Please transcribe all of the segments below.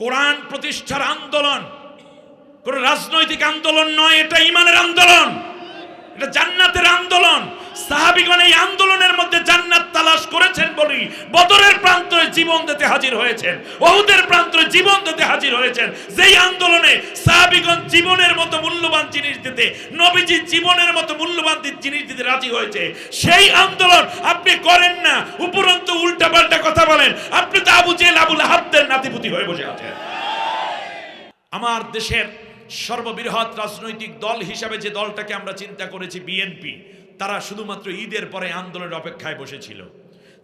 কোরআন প্রতিষ্ঠার আন্দোলন কোন রাজনৈতিক আন্দোলন নয়, এটা ঈমানের আন্দোলন, এটা জান্নাতের আন্দোলন। সাহাবীগণ এই আন্দোলনের মধ্যে জান্নাত তালাশ করেছেন বলেই বদরের প্রান্তরে জীবন দিতে হাজির হয়েছেন, উহুদের প্রান্তরে জীবন দিতে হাজির হয়েছেন। যেই আন্দোলনে সাহাবীগণ জীবনের মতো মূল্যবান জিনিস দিতে, নবীজি জীবনের মতো মূল্যবান জিনিস দিতে রাজি হয়েছে, সেই আন্দোলন আপনি করেন না, উপরন্তু উল্টাপাল্টা কথা বলেন। আপনি তো আবু জেহেল আবু লাহাবদের নাতিপুতি হয়ে বসে আছেন। আমার দেশের সর্ববৃহৎ রাজনৈতিক দল হিসাবে যে দলটাকে আমরা চিন্তা করেছি বিএনপি, তারা শুধুমাত্র ঈদের পরে আন্দোলনের অপেক্ষায় বসেছিল।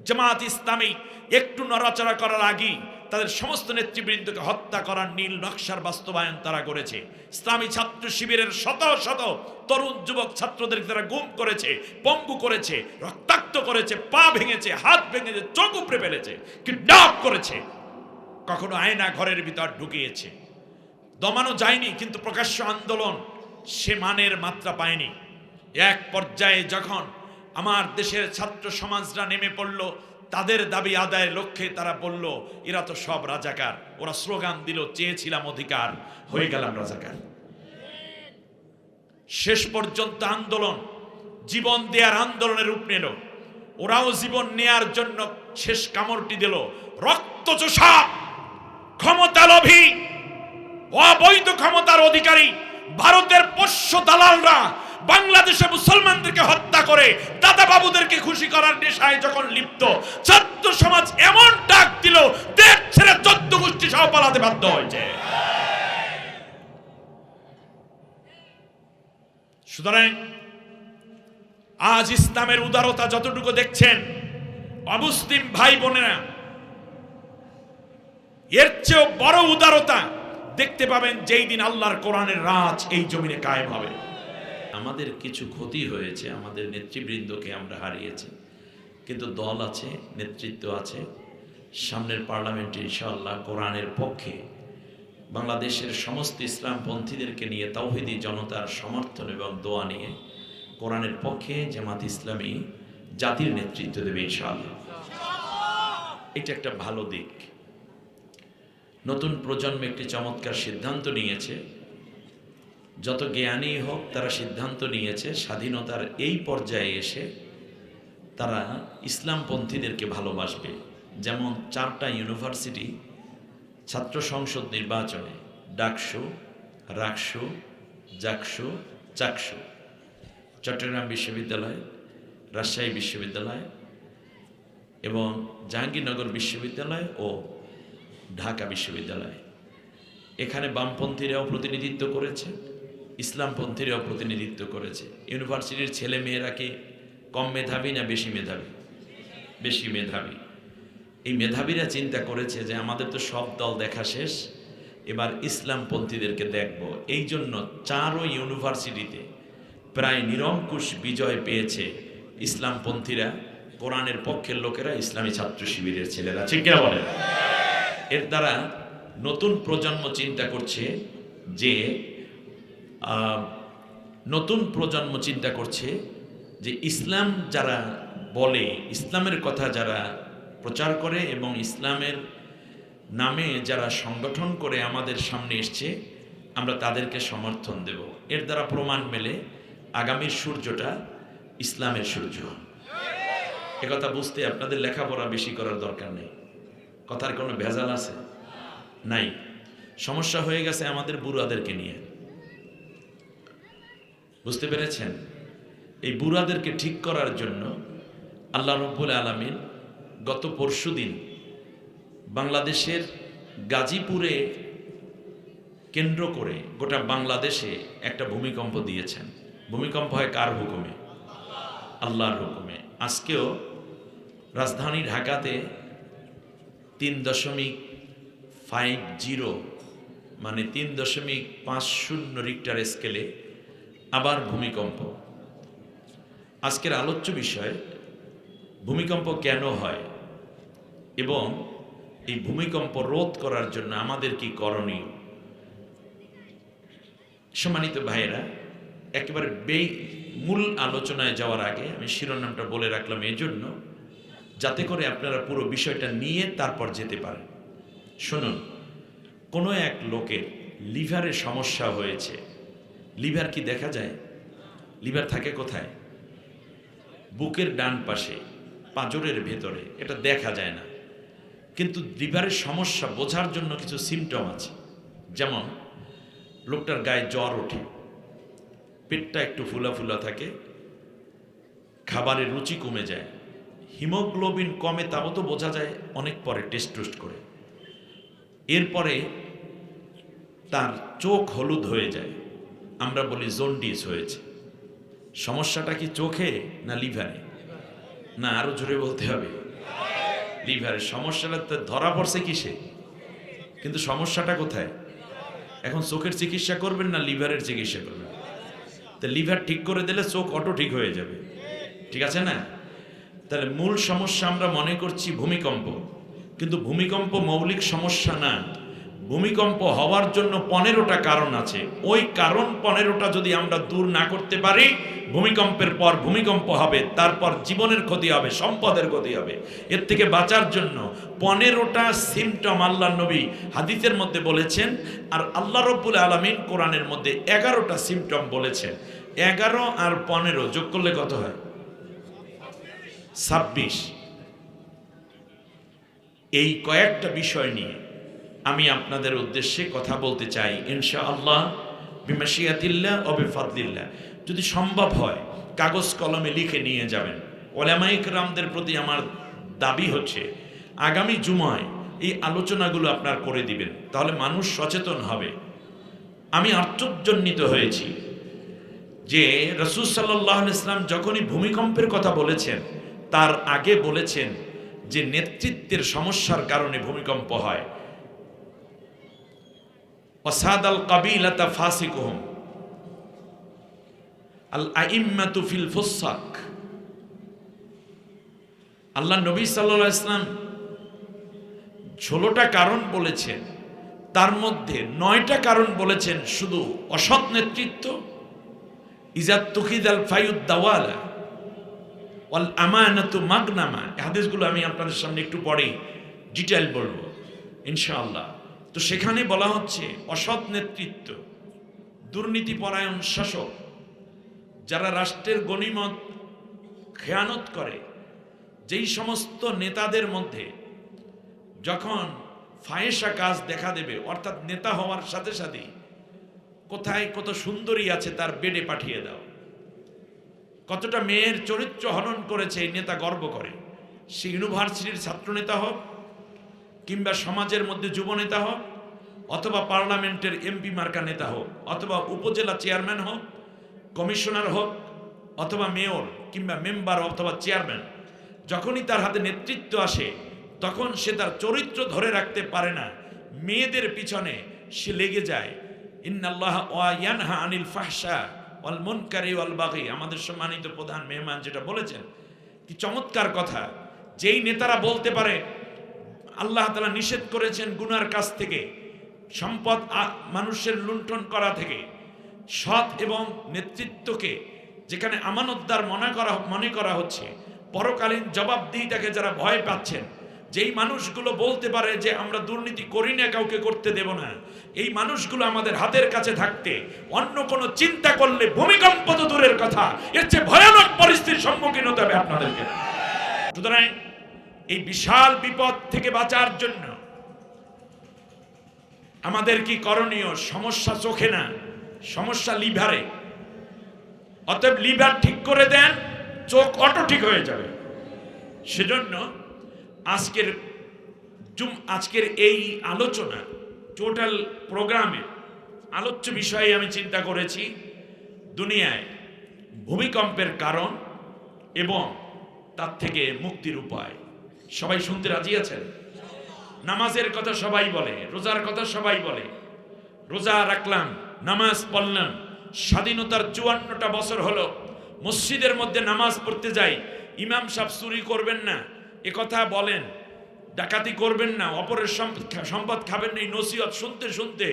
জামাত ইসলামী একটু নড়াচড়া করার আগেই তাদের সমস্ত নেতৃবৃন্দকে হত্যা করার নীল নকশার বাস্তবায়ন তারা করেছে। ইসলামী ছাত্র শিবিরের শত শত তরুণ যুবক ছাত্রদের তারা গুম করেছে, পঙ্গু করেছে, রক্তাক্ত করেছে, পা ভেঙেছে, হাত ভেঙেছে, চোখ উপড়ে ফেলেছে, কিডন্যাপ করেছে, কখনো আয়না ঘরের ভিতর ঢুকিয়েছে। দমানো যায়নি, কিন্তু প্রকাশ্য আন্দোলন সে মানের মাত্রা পায়নি। এক পর্যায়ে যখন আমার দেশের ছাত্র সমাজরা নেমে পড়ল, তাদের দাবি আদায়ের লক্ষ্যে তারা বলল এরা তো সব রাজাকার। ওরা স্লোগান দিল চেয়েছিলাম অধিকার, হয়ে গেলাম রাজাকার। শেষ পর্যন্ত আন্দোলন জীবন দেওয়ার আন্দোলনের রূপ নিল। ওরাও জীবন নেয়ার জন্য শেষ কামড়টি দিল। রক্তচোষা ক্ষমতা লোভী অবৈধ ক্ষমতার অধিকারী ভারতের পোষ্য দালালরা বাংলাদেশে মুসলমানদেরকে হত্যা করে দাদা বাবুদেরকে খুশি করার নেশায় যখন লিপ্ত, ছাত্র সমাজ এমন ডাক দিল দেশ ছেড়ে 14 গোষ্ঠী সহ পালাতে বাধ্য হয়েছে। সুতরাং আজ ইসলামের উদারতা যতটুকু দেখছেন অমুসলিম ভাই বোনেরা, এর চেয়েও বড় উদারতা দেখতে পাবেন যেই দিন আল্লাহর কোরআনের রাজ এই জমিনে কায়েম হবে। আমাদের কিছু ক্ষতি হয়েছে, আমাদের নেতৃবৃন্দকে আমরা হারিয়েছি, কিন্তু দল আছে, নেতৃত্ব আছে। সামনের পার্লামেন্টে ইনশাআল্লাহ কোরআনের পক্ষে বাংলাদেশের সমস্ত ইসলামপন্থীদেরকে নিয়ে তাওহীদি জনতার সমর্থন এবং দোয়া নিয়ে কোরআনের পক্ষে জামাত ইসলামী জাতির নেতৃত্ব দেবে ইনশাআল্লাহ। এটা একটা ভালো দিক। নতুন প্রজন্ম একটি চমৎকার সিদ্ধান্ত নিয়েছে। যত জ্ঞানী হোক তারা সিদ্ধান্ত নিয়েছে স্বাধীনতার এই পর্যায়ে এসে তারা ইসলামপন্থীদেরকে ভালোবাসবে। যেমন 4টা ইউনিভার্সিটি ছাত্র সংসদ নির্বাচনে ডাকসু, রাকসু, জাকসু, চাকসু, চট্টগ্রাম বিশ্ববিদ্যালয়, রাজশাহী বিশ্ববিদ্যালয় এবং জাহাঙ্গীরনগর বিশ্ববিদ্যালয় ও ঢাকা বিশ্ববিদ্যালয়, এখানে বামপন্থীরাও প্রতিনিধিত্ব করেছে, ইসলামপন্থীরাও প্রতিনিধিত্ব করেছে। ইউনিভার্সিটির ছেলে মেয়েরা কি কম মেধাবী না বেশি মেধাবী? বেশি মেধাবী। এই মেধাবীরা চিন্তা করেছে যে আমাদের তো সব দল দেখা শেষ, এবার ইসলামপন্থীদেরকে দেখব। এই জন্য 4 ইউনিভার্সিটিতে প্রায় নিরঙ্কুশ বিজয় পেয়েছে ইসলামপন্থীরা, কোরআনের পক্ষের লোকেরা, ইসলামী ছাত্র শিবিরের ছেলেরা। ঠিক কিনা বলেন? এর দ্বারা নতুন প্রজন্ম চিন্তা করছে যে ইসলাম যারা বলে, ইসলামের কথা যারা প্রচার করে এবং ইসলামের নামে যারা সংগঠন করে আমাদের সামনে এসছে, আমরা তাদেরকে সমর্থন দেব। এর দ্বারা প্রমাণ মেলে আগামীর সূর্যটা ইসলামের সূর্য। একথা বুঝতে আপনাদের লেখাপড়া বেশি করার দরকার নেই। কথার কোনো ভেজাল আছে? নাই। সমস্যা হয়ে গেছে আমাদের বুড়াদেরকে নিয়ে। বুঝতে পেরেছেন? এই বুড়াদেরকে ঠিক করার জন্য আল্লাহ রাব্বুল আলামিন গত পরশুদিন বাংলাদেশের গাজীপুরে কেন্দ্র করে গোটা বাংলাদেশে একটা ভূমিকম্প দিয়েছেন। ভূমিকম্প হয় কার হুকুমে? আল্লাহর হুকুমে। আজকেও রাজধানী ঢাকাতে 3.50 মানে 3.50 রিক্টার স্কেলে আবার ভূমিকম্প। আজকের আলোচ্য বিষয় ভূমিকম্প কেন হয় এবং এই ভূমিকম্প রোধ করার জন্য আমাদের কি করণীয়। সম্মানিত ভাইয়েরা, একেবারে মূল আলোচনায় যাওয়ার আগে আমি শিরোনামটা বলে রাখলাম এজন্য, যাতে করে আপনারা পুরো বিষয়টা নিয়ে তারপর যেতে পারেন। শুনুন, কোনো এক লোকের লিভারের সমস্যা হয়েছে। লিভার কি দেখা যায়? লিভার থাকে কোথায়? বুকের ডান পাশে, পাঁজরের ভেতরে। এটা দেখা যায় না, কিন্তু লিভারের সমস্যা বোঝার জন্য কিছু সিমটম আছে। যেমন লোকটার গায়ে জ্বর ওঠে, পেটটা একটু ফুলা ফুলা থাকে, খাবারের রুচি কমে যায়, হিমোগ্লোবিন কমে, তাও তো বোঝা যায় অনেক পরে টেস্ট টেস্ট করে। এরপরে তার চোখ হলুদ হয়ে যায়, আমরা বলি জন্ডিস হয়েছে। সমস্যাটা কি চোখে না লিভারে? না, আরো জোরে বলতে হবে, লিভারের। সমস্যাটা তো ধরা পড়ছে কিসে, কিন্তু সমস্যাটা কোথায়? এখন চোখের চিকিৎসা করবেন না লিভারের চিকিৎসা করবেন? তো লিভার ঠিক করে দিলে চোখ অটো ঠিক হয়ে যাবে, ঠিক আছে না? তাহলে মূল সমস্যা আমরা মনে করছি ভূমিকম্প, কিন্তু ভূমিকম্প মৌলিক সমস্যা না। ভূমিকম্প হওয়ার জন্য 15টা কারণ আছে। ওই কারণ 15টা যদি আমরা দূর না করতে পারি, ভূমিকম্পের পর ভূমিকম্প হবে, তারপর জীবনের ক্ষতি হবে, সম্পদের ক্ষতি হবে। এর থেকে বাঁচার জন্য 15টা সিমটম আল্লাহ নবী হাদিসের মধ্যে বলেছেন, আর আল্লাহ রব্বুল আলামিন কোরআনের মধ্যে 11টা সিমটম বলেছেন। 11 আর 15 যোগ করলে কত হয়? 26। এই কয়েকটা বিষয় নিয়ে আমি আপনাদের উদ্দেশ্যে কথা বলতে চাই, ইনশাআল্লাহ বিমাশিয়াতিল্লাহ ও বিফাদলিল্লাহ। যদি সম্ভব হয় কাগজ কলমে লিখে নিয়ে যাবেন। ওলামায়ে কেরামদের প্রতি আমার দাবি হচ্ছে আগামী জুমায় এই আলোচনাগুলো আপনার করে দিবেন, তাহলে মানুষ সচেতন হবে। আমি আশ্চর্যান্বিত হয়েছি যে রাসূল সাল্লাল্লাহু আলাইহি ওয়াসাল্লাম যখনই ভূমিকম্পের কথা বলেছেন, তার আগে বলেছেন যে নেতৃত্বের সমস্যার কারণে ভূমিকম্প হয়। ওয়াসাদাল কাবিলাতা ফাসিকুহুম আল আইম্মাতু ফিল ফুসাক। আল্লাহ নবী সাল্লাল্লাহু আলাইহি ওয়াসাল্লাম 16টা কারণ বলেছেন, তার মধ্যে 9টা কারণ বলেছেন শুধু অসৎ নেতৃত্ব। ইজা তুখিদাল ফায়ুদ দাওয়ালা ওয়াল আমানাতু মাগনামা। এই হাদিসগুলো আমি আপনাদের সামনে একটু পরেই ডিটেইল বলবো ইনশাআল্লাহ। তো সেখানে বলা হচ্ছে অসৎ নেতৃত্ব, দুর্নীতিপরায়ণ শাসক, যারা রাষ্ট্রের গনিমত খেয়ানত করে, যেই সমস্ত নেতাদের মধ্যে যখন ফায়েশা কাজ দেখা দেবে, অর্থাৎ নেতা হওয়ার সাথে সাথে কোথায় কত সুন্দরী আছে তার বেডে পাঠিয়ে দাও, কতটা মেয়ের চরিত্র হনন করেছে এই নেতা গর্ব করে। সে ইউনিভার্সিটির ছাত্র নেতা হোক, কিংবা সমাজের মধ্যে যুব নেতা হোক, অথবা পার্লামেন্টের এমপি মার্কা নেতা হোক, অথবা উপজেলা চেয়ারম্যান হোক, কমিশনার হোক, অথবা মেয়র কিংবা মেম্বার অথবা চেয়ারম্যান, যখনই তার হাতে নেতৃত্ব আসে তখন সে তার চরিত্র ধরে রাখতে পারে না, মেয়েদের পিছনে সে লেগে যায়। ইন্নাল্লাহা ওয়া ইয়ানহা আনিল ফাহশা ওয়াল মুনকারি ওয়াল বাগি। আমাদের সম্মানিত প্রধান মেহমান যেটা বলেছেন, কি চমৎকার কথা। যেই নেতারা বলতে পারে আল্লাহ তাআলা নিষেধ করেছেন গুনার কাছ থেকে, সম্পদ মানুষের লুণ্ঠন করা থেকে, সৎ এবং নেতৃত্বকে যেখানে আমানতদার মনে করা হচ্ছে, পরকালীন জবাবদিহিতাকে যারা ভয় পাচ্ছেন, যেই মানুষগুলো বলতে পারে যে আমরা দুর্নীতি করি না, কাউকে করতে দেব না, এই মানুষগুলো আমাদের হাতের কাছে থাকতে অন্য কোনো চিন্তা করলে ভূমিকম্প তো দূরের কথা, এর চেয়ে ভয়ানক পরিস্থিতির সম্মুখীন হতে হবে আপনাদেরকে। সুতরাং এই বিশাল বিপদ থেকে বাঁচার জন্য আমাদের কি করণীয়? সমস্যা চোখে না, সমস্যা লিভারে। অতএব লিভার ঠিক করে দেন, চোখ অটো ঠিক হয়ে যাবে। সেজন্য আজকের এই আলোচনা, টোটাল প্রোগ্রামে আলোচ্য বিষয়ে আমি চিন্তা করেছি দুনিয়ায় ভূমিকম্পের কারণ এবং তার থেকে মুক্তির উপায়। সবাই শুনতে রাজি আছেন? নামাজের কথা সবাই বলে, রোজার কথা সবাই বলে। রোজা রাখলাম, নামাজ পড়লাম, স্বাধীনতার 54টা বছর হলো মসজিদের মধ্যে নামাজ পড়তে যাই, ইমাম সাহেব চুরি করবেন না এ কথা বলেন, ডাকাতি করবেন না, অপরের সম্পদ খাবেন না, এই নসিহত শুনতে শুনতে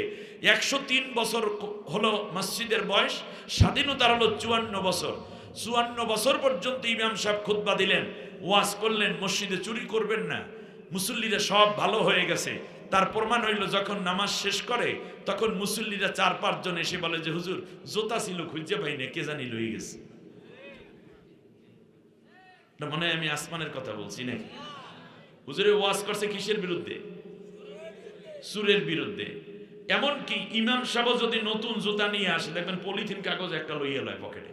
103 বছর হলো মসজিদের বয়স, স্বাধীনতার হলো 54 বছর। 54 বছর পর্যন্ত ইমাম সাহেব খুতবা দিলেন, ওয়াজ করলেন, মসজিদে চুরি করবেন না, মুসল্লিরা সব ভালো হয়ে গেছে, তার প্রমাণ হইল যখন নামাজ শেষ করে তখন মুসল্লিরা 4-5 জন এসে বলে যে হুজুর জোতা ছিল খুঁজে পাই না, কে জানি লয়ে গেছে। না মনে হয় আমি আসমানের কথা বলছি নাকি? হুজুরে ওয়াজ করছে কিসের বিরুদ্ধে? সুরের বিরুদ্ধে। এমনকি ইমাম সাহেব যদি নতুন জুতা নিয়ে আসে দেখবেন পলিথিন কাগজ একটা লইয়া লয় পকেটে,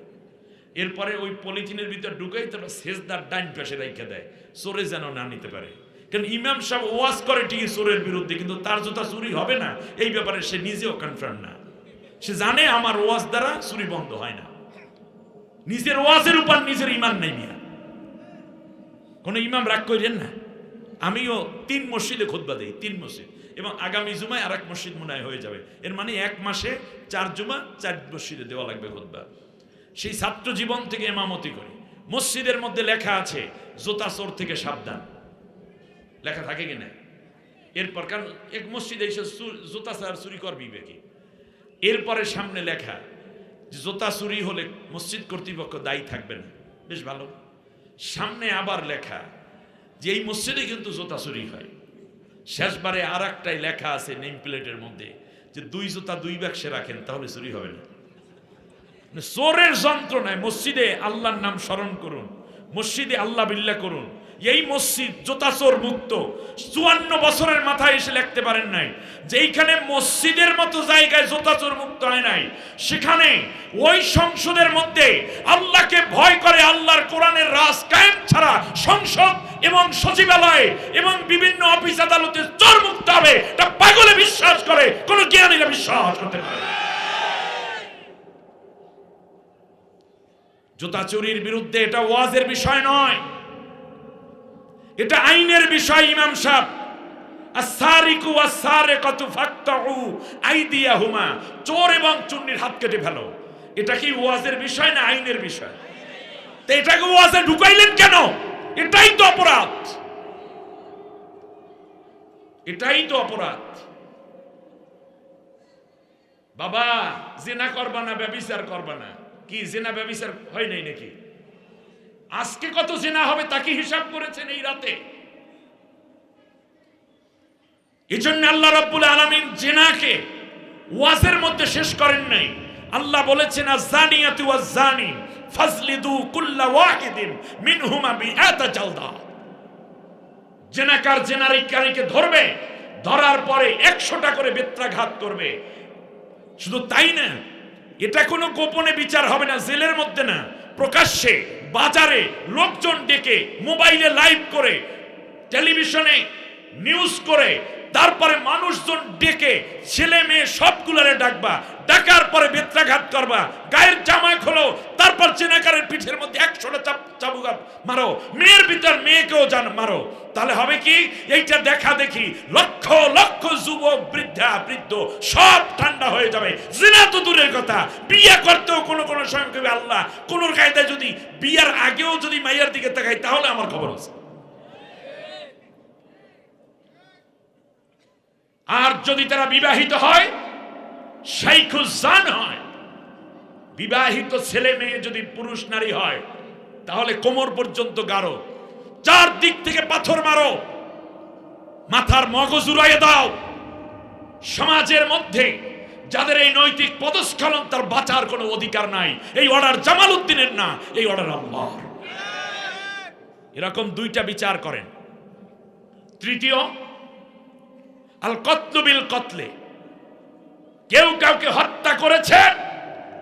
এরপরে ওই পলিথিনের ভিতর ঢুকাই তারপর সেজদার ডাইন পাশে রেখে দেয় চোরে যেন না নিতে পারে। কারণ ইমাম সাহেব ওয়াজ করে ঠিকই চোরের বিরুদ্ধে, কিন্তু তার জুতা চুরি হবে না এই ব্যাপারে সে নিজেও কনফার্ম না। সে জানে আমার ওয়াজ দ্বারা চুরি বন্ধ হয় না। নিজের ওয়াজের উপর নিজের ইমান নেই মিয়া। কোন ইমাম রাগ করেন না। আমিও 3 মসজিদে খুতবা দেই, 3 মসজিদ, এবং আগামী জুমায় আর এক মসজিদ মনে হয় হয়ে যাবে। এর মানে 1 মাসে 4 জুমা 4 মসজিদে দেওয়া লাগবে খুতবা। সেই ছাত্র জীবন থেকে ইমামতি করি। মসজিদের মধ্যে লেখা আছে জুতা চোর থেকে সাবধান, লেখা থাকে কিনা? এরপর কারণ এক মসজিদে এসে জুতা ছাড়া চুরি করবি কি? এরপরে সামনে লেখা যে জুতা চুরি হলে মসজিদ কর্তৃপক্ষ দায়ী থাকবে না। বেশ ভালো। সামনে আবার লেখা যে এই মসজিদে কিন্তু জুতা চুরি হয়। শেষবারে আর একটাই লেখা আছে নেম প্লেটের মধ্যে যে 2 জুতা 2 বাক্সে রাখেন তাহলে চুরি হবে না। চোরের যন্ত্রণায় মসজিদে আল্লাহর নাম স্মরণ করুন, মসজিদে আল্লাহ বিল্লাহ করুন। এই মসজিদ জুতা চোর মুক্ত। 54 বছরের মাথায় এসে লিখতে পারেন নাই যে এইখানে মসজিদের মতো জায়গায় জুতা চোর মুক্ত হয় নাই। সেখানে ওই সংসদের মধ্যে আল্লাহকে ভয় করে আল্লাহর কোরআনের রাজ কায়েম ছাড়া সংসদ এবং সচিবালয় এবং বিভিন্ন অফিস আদালতে চোর মুক্ত হবে এটা পাগলে বিশ্বাস করে, কোন জ্ঞানীরা বিশ্বাস করতে পারে না। জুতা চুরির বিরুদ্ধে এটা ওয়াজের বিষয় নয়, এটা আইনের বিষয়। ইমাম সাহেব আস-সারিকু ওয়াস-সারিকাতু ফাকতাউ আইদিয়াহুমা, চোর এবং চুন্নির হাত কেটে ফেলো। এটা কি ওয়াজের বিষয় না আইনের বিষয়? তো এটাকে ওয়াজে ঢুকাইলেন কেন? এটাই তো অপরাধ, এটাই তো অপরাধ। বাবা জিনা করবা না, ব্যভিচার করবা না। কি জিনা ব্যভিচার হয় নাই নাকি? আজকে কত জিনা হবে তা কি হিসাব করেছেন এই রাতে? এজন্য আল্লাহ রাব্বুল আলামিন জিনাকে ওয়াজের মধ্যে শেষ করেন নাই। আল্লাহ বলেছেন আয-যানিয়াতু ওয়াজ-যানি ফাজলিদু কুল্লা ওয়াহিদিন মিনহুমা বিআতা জালদা। জিনাকার জিনারিকারীকে ধরবে, ধরার পরে 100টা করে বেত্রাঘাত করবে। শুধু তাই না, এটা কোনো গোপনে বিচার হবে না, জেলের মধ্যে না, প্রকাশ্যে বাজারে লোকজন ডেকে, মোবাইলে লাইভ করে, টেলিভিশনে নিউজ করে, তারপরে মানুষজন ডেকে ছেলে মেয়ে সবগুলারে ডাকবা, ডাকার পরে বেত্রাঘাত করবা, গায়ের জামা খোলো, তারপর জেনাকারের পিঠের মধ্যে 100টা চাবুক মারো, মেয়ের ভিতর মেয়েকেও মারো। তাহলে হবে কি? এইটা দেখা দেখি লক্ষ লক্ষ যুবক বৃদ্ধা বৃদ্ধ সব ঠান্ডা হয়ে যাবে। জিনা তো দূরের কথা, বিয়ে করতেও কোনো কোনো সময় কবে আল্লাহ কোন কায়দায় যদি বিয়ার আগেও যদি মাইয়ার দিকে তাকাই তাহলে আমার খবর আছে। আর যদি তারা বিবাহিত হয়, শাইখুজ্জান হয়, বিবাহিত ছেলে মেয়ে যদি পুরুষ নারী হয় তাহলে কোমর পর্যন্ত গাড়ো, 4 দিক থেকে পাথর মারো, মাথার মগজ উড়াইয়ে দাও। সমাজের মধ্যে যাদের এই নৈতিক পদস্খলন তার বাঁচার কোনো অধিকার নাই। এই অর্ডার জামাল উদ্দিনের না, এই অর্ডার আল্লাহর। এরকম 2টা বিচার করেন। তৃতীয়, আল কতলু বিল কতলে, কেউ কাউকে হত্যা করেছে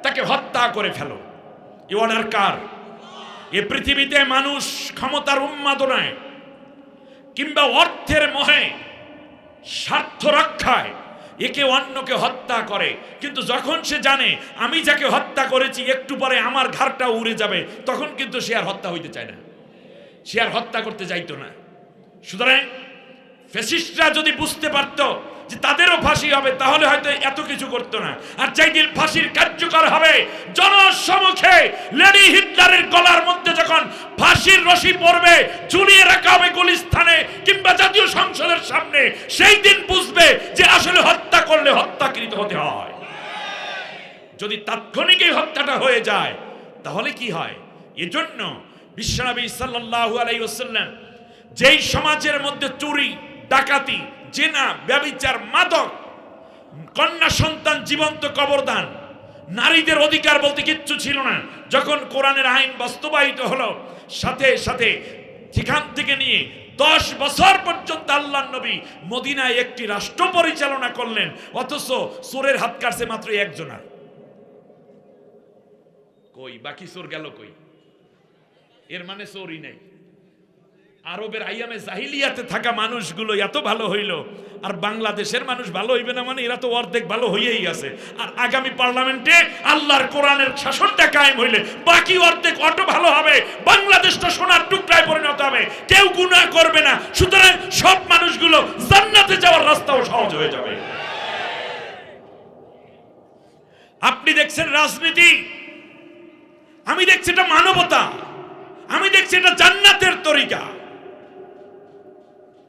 তাকে হত্যা করে ফেলো। এই অর্ডার কার? এ পৃথিবীতে মানুষ ক্ষমতার উন্মাদনায় কিংবা অর্থের মোহে স্বার্থ রক্ষায় একে অন্যকে হত্যা করে, কিন্তু যখন সে জানে আমি যাকে হত্যা করেছি একটু পরে আমার ঘাড়টা উড়ে যাবে, তখন কিন্তু সে আর হত্যা হইতে চায় না, সে আর হত্যা করতে চাইতো না। সুতরাং ফ্যাসিস্টরা যদি বুঝতে পারতো যে তাদেরও ফাঁসি হবে তাহলে হয়তো এত কিছু করতো না। আর যেদিন ফাঁসির কার্যকর হবে জনসম্মুখে লেডি হিটলারের গলার মধ্যে যখন ফাঁসির রশি পড়বে, ঝুলিয়ে রাখা হবে গুলিস্তানে কিংবা জাতীয় সংসদের সামনে, সেই দিন বুঝবে যে আসলে হত্যা করলে হত্যাকৃত হতে হয়। যদি তাৎক্ষণিক এই হত্যাটা হয়ে যায় তাহলে কি হয়? এজন্য বিশ্বনবী সাল্লাল্লাহু আলাইহি ওয়াসাল্লাম যেই সমাজের মধ্যে চুরি ডাকাতি জেনা, ব্যভিচার, মাদক, কন্যা সন্তান জীবন্ত কবরদান, নারীদের অধিকার বলতে কিচ্ছু ছিল না। যখন কোরআনের আইন বাস্তবায়িত হলো, সাথে সাথে সেখান থেকে নিয়ে 10 বছর পর্যন্ত আল্লাহর নবী মদিনায় একটি রাষ্ট্র পরিচালনা করলেন, অথচ চোরের হাত কাটছে মাত্র একজনের। কই বাকি চোর গেল কই? এর মানে চোরই নেই। আরবের আইয়ামে জাহিলিয়াতে থাকা মানুষগুলো এত ভালো হইল, আর বাংলাদেশের মানুষ ভালো হইবে না মানে এরা তো অর্ধেক ভালো হইয়াই আছে। আর আগামী পার্লামেন্টে আল্লাহর কোরআনের শাসনটা কায়েম হইলে বাকি অর্ধেক অটো ভালো হবে, বাংলাদেশটা সোনার টুকরায় পরিণত হবে, কেউ গুনাহ করবে না। সুতরাং সব মানুষগুলো জান্নাতে যাওয়ার রাস্তাও সহজ হয়ে যাবে। আপনি দেখছেন রাজনীতি, আমি দেখছি এটা মানবতা, আমি দেখছি এটা জান্নাতের তরিকা।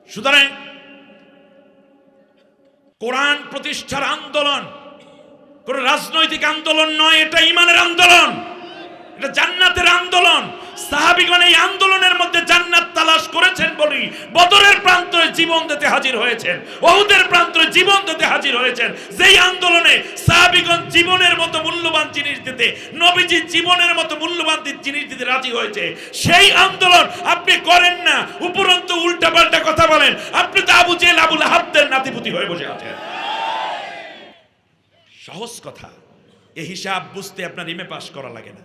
সুতরাং কোরআন প্রতিষ্ঠার আন্দোলন কোন রাজনৈতিক আন্দোলন নয়, এটা ঈমানের আন্দোলন, এটা জান্নাতের আন্দোলন। সাহাবীগণ এই আন্দোলনের মধ্যে জান্নাত তালাশ করেছেন বলি বদরের প্রান্তরে জীবন দিতে হাজির হয়েছেন, উহুদের প্রান্তরে জীবন দিতে হাজির হয়েছেন। যেই আন্দোলনে সাহাবীগণ জীবনের মতো মূল্যবান জিনিস দিতে, নবীজি জীবনের মতো মূল্যবান জিনিস দিতে রাজি হয়েছে, সেই আন্দোলন আপনি করেন না, উপরন্তু উল্টাপাল্টা কথা বলেন। আপনি তো আবু জেহেল, আবু লাহাবদের নাতিপুতি হয়ে বসে আছেন। সহজ কথা, এই হিসাব বুঝতে আপনার এমএ পাস করা লাগে না।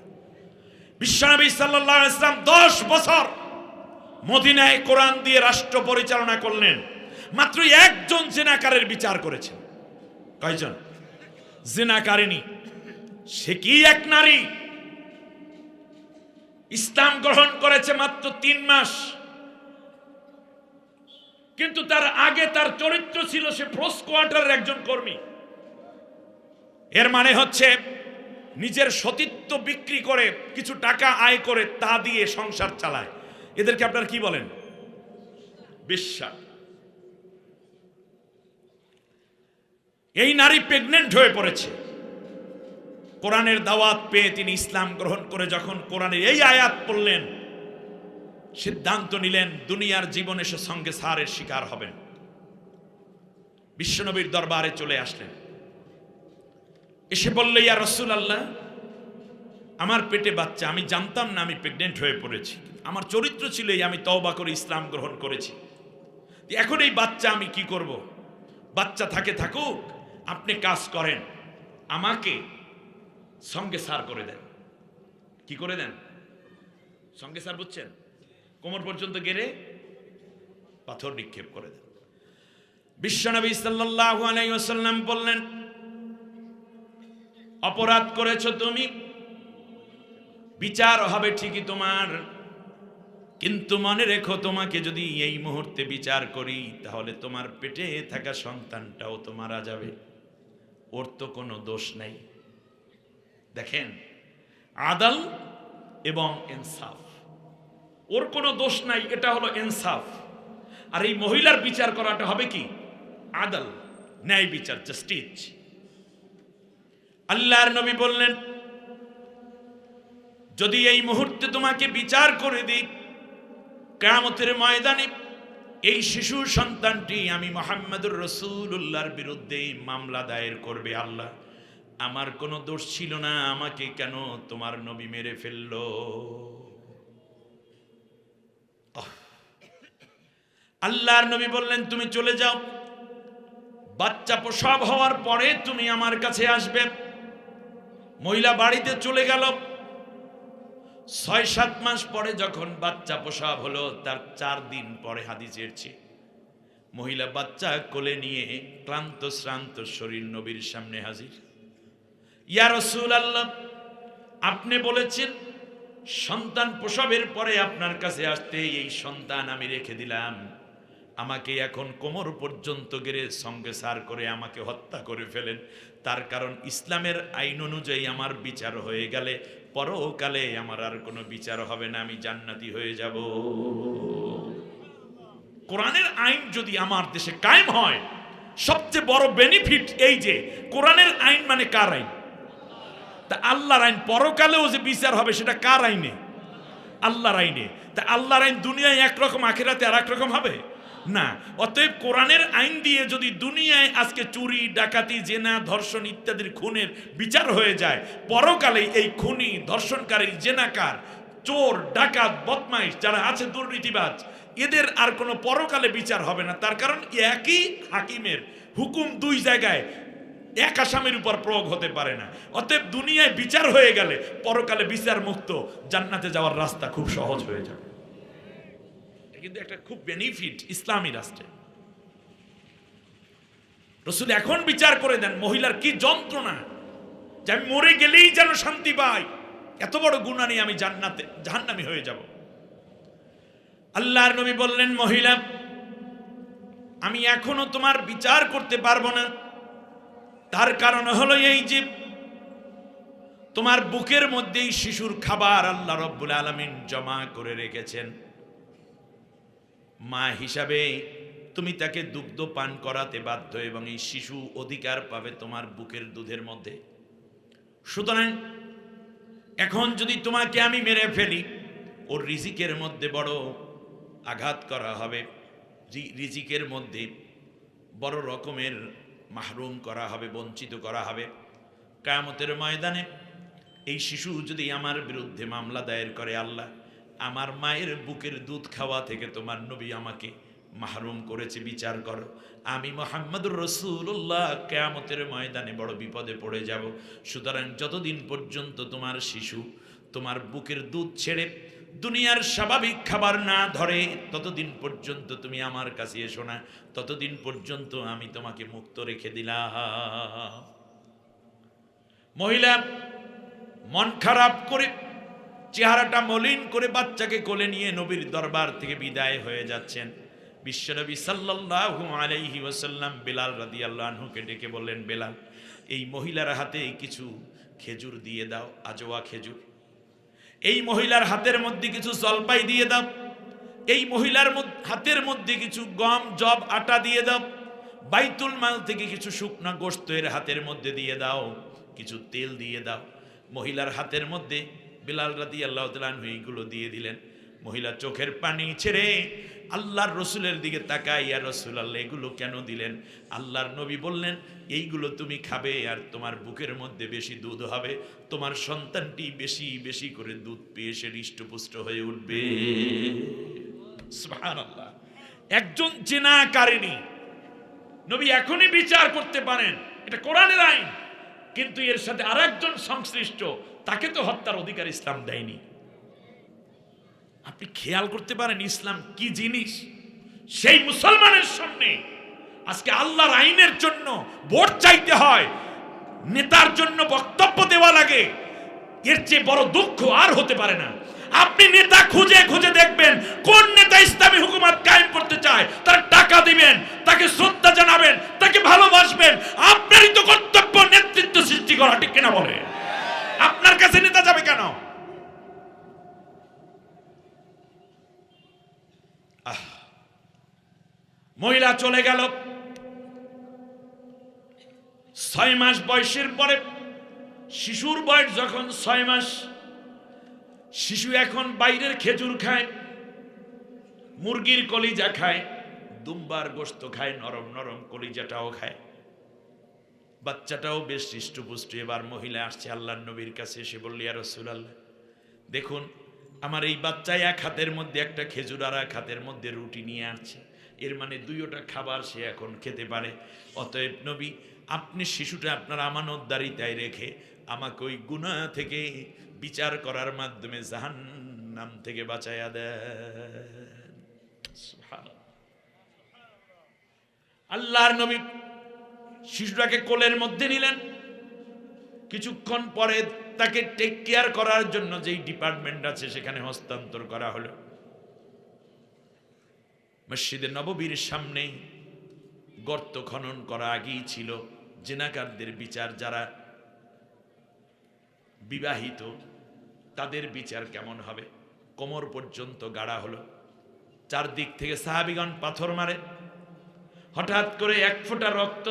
বিশ্বনবী সাল্লাল্লাহু আলাইহি ওয়াসাল্লাম 10 বছর মদিনায় কোরআন দিয়ে রাষ্ট্র পরিচালনা করলেন, মাত্র একজন জিনাকারের বিচার করেছেন। কয়জন? জিনাকারিনী, সে কি এক নারী, ইসলাম গ্রহণ করেছে মাত্র 3 মাস, কিন্তু তার আগে তার চরিত্র ছিল সে ফোর্স কোয়ার্টারের একজন কর্মী। এর মানে হচ্ছে নিজের সতীত্ব বিক্রি করে কিছু টাকা আয় করে তা দিয়ে সংসার চালায়। এদেরকে আপনারা কি বলেন? বেশ্যা। এই নারী প্রেগনেন্ট হয়ে পড়েছে, কোরআনের দাওয়াত পেয়ে তিনি ইসলাম গ্রহণ করে যখন কোরআনের এই আয়াত পড়লেন, সিদ্ধান্ত নিলেন দুনিয়ার জীবনে সে সঙ্গে সারের শিকার হবেন। বিশ্বনবীর দরবারে চলে আসলেন, এসে বললে, ইয়া রাসূলুল্লাহ, আমার পেটে বাচ্চা, আমি জানতাম না আমি প্রেগনেন্ট হয়ে পড়েছি, আমার চরিত্র ছিল এই, আমি তওবা করে ইসলাম গ্রহণ করেছি, এখন এই বাচ্চা আমি কি করব? বাচ্চা থাকে থাকুক, আপনি কাজ করেন, আমাকে সঙ্গে সার করে দেন। কি করে দেন? সঙ্গে সার বুঝছেন? কোমর পর্যন্ত গেড়ে পাথর নিক্ষেপ করে দেন। বিশ্বনবী সাল্লাল্লাহু আলাইহি ওয়াসাল্লাম বললেন, অপরাধ করেছো তুমি, বিচার হবে ঠিকই তোমার, কিন্তু মনে রেখো তোমাকে যদি এই মুহূর্তে বিচার করি তাহলে তোমার পেটে থাকা সন্তানটাও তো মারা যাবে, ওর তো কোনো দোষ নাই। দেখেন, আদল এবং ইনসাফ, ওর কোনো দোষ নাই, এটা হলো ইনসাফ। আর এই মহিলার বিচার করাটা হবে কি? আদল, ন্যায় বিচার, জাস্টিস। আল্লাহর নবী বললেন, যদি এই মুহূর্তে তোমাকে বিচার করে দিই, কিয়ামতের ময়দানে এই শিশু সন্তানটি আমি মুহাম্মদুর রাসূলুল্লাহর বিরুদ্ধে মামলা দায়ের করবে, আল্লাহ আমার কোনো দোষ ছিল না, আমাকে কেন তোমার নবী মেরে ফেললো? আল্লাহর নবী বললেন, তুমি চলে যাও, বাচ্চা প্রসব হওয়ার পরে তুমি আমার কাছে আসবে। মহিলা বাড়িতে চলে গেল। 6-7 মাস পরে যখন বাচ্চা প্রসব হলো, তার 4 দিন পরে হাদিস এসেছে, মহিলা বাচ্চা কোলে নিয়ে ক্লান্ত শ্রান্ত শরীর নবীর সামনে হাজির। ইয়া রাসূলুল্লাহ, আপনি বলেছেন সন্তান প্রসবের পরে আপনার কাছে আসতে, এই সন্তান আমি রেখে দিলাম, আমাকে এখন কোমর পর্যন্ত গেড়ে সঙ্গে সার করে আমাকে হত্যা করে ফেলেন। তার কারণ ইসলামের আইন অনুযায়ী আমার বিচার হয়ে গেলে পরকালে আমার আর কোনো বিচার হবে না, আমি জান্নাতি হয়ে যাব। কোরআনের আইন যদি আমার দেশে কায়েম হয়, সবচেয়ে বড় বেনিফিট এই যে কোরআনের আইন মানে কার আইন? তা আল্লাহর আইন। পরকালেও যে বিচার হবে সেটা কার আইনে? আল্লাহর আইনে। তা আল্লাহর আইন দুনিয়ায় একরকম, আখিরাতে আর এক রকম হবে। না। অতএব কোরআনের আইন দিয়ে যদি দুনিয়ায় আজকে চুরি ডাকাতি জেনা ধর্ষণ ইত্যাদির খুনের বিচার হয়ে যায়, পরকালে এই খুনি ধর্ষণকারী জেনাকার চোর ডাকাত বদমাইশ যারা আছে দুর্নীতিবাজ এদের আর কোনো পরকালে বিচার হবে না। তার কারণ একই হাকিমের হুকুম দুই জায়গায় এক আসামির উপর প্রয়োগ হতে পারে না। অতএব দুনিয়ায় বিচার হয়ে গেলে পরকালে বিচার মুক্ত জান্নাতে যাওয়ার রাস্তা খুব সহজ হয়ে যাবে। কিন্তু একটা খুব বেনিফিট ইসলামী রাষ্ট্রে। রাসূল এখন বিচার করে দেন মহিলার কি যন্ত্রণা, যে আমি মরে গেলেই যেন শান্তি পাই, এত বড় গুনাহ নিয়ে আমি জাহান্নামী হয়ে যাব। আল্লাহর নবী বললেন, মহিলা আমি এখনো তোমার বিচার করতে পারবো না। তার কারণ হলো এই যে তোমার বুকের মধ্যেই শিশুর খাবার আল্লাহ রাব্বুল আলামিন জমা করে রেখেছেন। মা হিসাবে তুমি তাকে দুগ্ধ পান করাতে বাধ্য এবং এই শিশু অধিকার পাবে তোমার বুকের দুধের মধ্যে। সুতরাং এখন যদি তোমাকে আমি মেরে ফেলি, ওর রিজিকের মধ্যে বড় আঘাত করা হবে, রিজিকের মধ্যে বড় রকমের মাহরুম করা হবে, বঞ্চিত করা হবে। কিয়ামতের ময়দানে এই শিশু যদি আমার বিরুদ্ধে মামলা দায়ের করে, আল্লাহ আমার মায়ের বুকের দুধ খাওয়া থেকে তোমার নবী আমাকে মাহরুম করেছে, বিচার করো। আমি মুহাম্মদুর রাসূলুল্লাহ কিয়ামতের ময়দানে বড় বিপদে পড়ে যাব। সুতরাং যতদিন পর্যন্ত তোমার শিশু তোমার বুকের দুধ ছেড়ে দুনিয়ার স্বাভাবিক খাবার না ধরে, ততদিন পর্যন্ত তুমি আমার কাছে এসো না, ততদিন পর্যন্ত আমি তোমাকে মুক্ত রেখে দিলাম। মহিলা মন খারাপ করে চেহারাটা মলিন করে বাচ্চাকে কোলে নিয়ে নবীর দরবার থেকে বিদায় হয়ে যাচ্ছেন। বিশ্বনবী সাল্লাল্লাহু আলাইহি ওয়াসাল্লাম বেলাল রাদিয়াল্লাহু আনহুকে ডেকে বললেন, বেলাল এই মহিলার হাতে কিছু খেজুর দিয়ে দাও, আজওয়া খেজুর। এই মহিলার হাতের মধ্যে কিছু জলপাই দিয়ে দাও। এই মহিলার হাতের মধ্যে কিছু গম জব আটা দিয়ে দাও। বাইতুল মাল থেকে কিছু শুকনা গোশত এর হাতের মধ্যে দিয়ে দাও, কিছু তেল দিয়ে দাও। মহিলার হাতের মধ্যে বেলাল রাদিয়াল্লাহু তাআলা আনহু এইগুলো দিয়ে দিলেন। মহিলা চোখের পানি ছেড়ে আল্লাহর রসুলের দিকে তাকায়, ইয়া রাসূলুল্লাহ এগুলো কেন দিলেন? আল্লাহর নবী বললেন, এইগুলো তুমি খাবে আর তোমার বুকের মধ্যে বেশি দুধ হবে, তোমার সন্তানটি বেশি বেশি করে দুধ পেয়ে সে হৃষ্টপুষ্ট হয়ে উঠবে। সুবহানাল্লাহ। একজন জিনাকারিনী নবী এখনই বিচার করতে পারেন, এটা কোরআনের আইন, কিন্তু এর সাথে আরেকজন সংশ্লিষ্ট, তাকে তো হত্যার অধিকার ইসলাম দেয়নি। আপনি খেয়াল করতে পারেন ইসলাম কি জিনিস? সেই মুসলমানের সামনে আজকে আল্লাহর আইনের জন্য ভোট চাইতে হয়, নেতার জন্য বক্তব্য দেওয়া লাগে, এর চেয়ে বড় দুঃখ আর হতে পারে না। আপনি নেতা খুঁজে খুঁজে দেখবেন কোন নেতা ইসলামী হুকুমত কায়েম করতে চায়, তার টাকা দিবেন, তাকে শ্রদ্ধা জানাবেন, তাকে ভালোবাসবেন। আপনারই তো কর্তব্য নেতৃত্ব সৃষ্টি করা, ঠিক কিনা বলে? আপনার কাছে নেতা যাবে কেন? মহিলা চলে গেল। 6 মাস বয়সের পরে শিশুর বয়স যখন 6 মাস, শিশু এখন বাইরের খেজুর খায়, মুরগির কলিজা খায়, দুম্বার গোশত খায়, নরম নরম কলিজাটাও খায়, বাচ্চাটাও বেশ হৃষ্টপুষ্ট। এবার মহিলা আসছে আল্লাহর নবীর কাছে, এসে বলল, ইয়া রাসূলুল্লাহ দেখুন আমার এই বাচ্চা এক হাতের মধ্যে একটা খেজুর আর এক হাতের মধ্যে রুটি নিয়ে আসছে, এর মানে দুইটা খাবার সে এখন খেতে পারে। অতএব নবী আপনি শিশুটা আপনার আমানতদারিতায় রেখে আমাকে ওই গুনাহ থেকে বিচার করার মাধ্যমে জাহান্নাম থেকে বাঁচায়া দেন। সুবহানাল্লাহ। আল্লাহর নবী শিশুটাকে কোলের মধ্যে নিলেন। কিছুক্ষণ পরে তাকে টেক কেয়ার করার জন্য যেই ডিপার্টমেন্ট আছে সেখানে হস্তান্তর করা হলো। মসজিদে নববীর সামনে গর্ত খনন করা আগেই ছিল জিনাকারদের বিচার, যারা বিবাহিত তাদের বিচার কেমন হবে, কোমর পর্যন্ত গাড়া হলো। চারদিক থেকে সাহাবীগণ পাথর মারে। হঠাৎ করে এক ফোঁটা রক্ত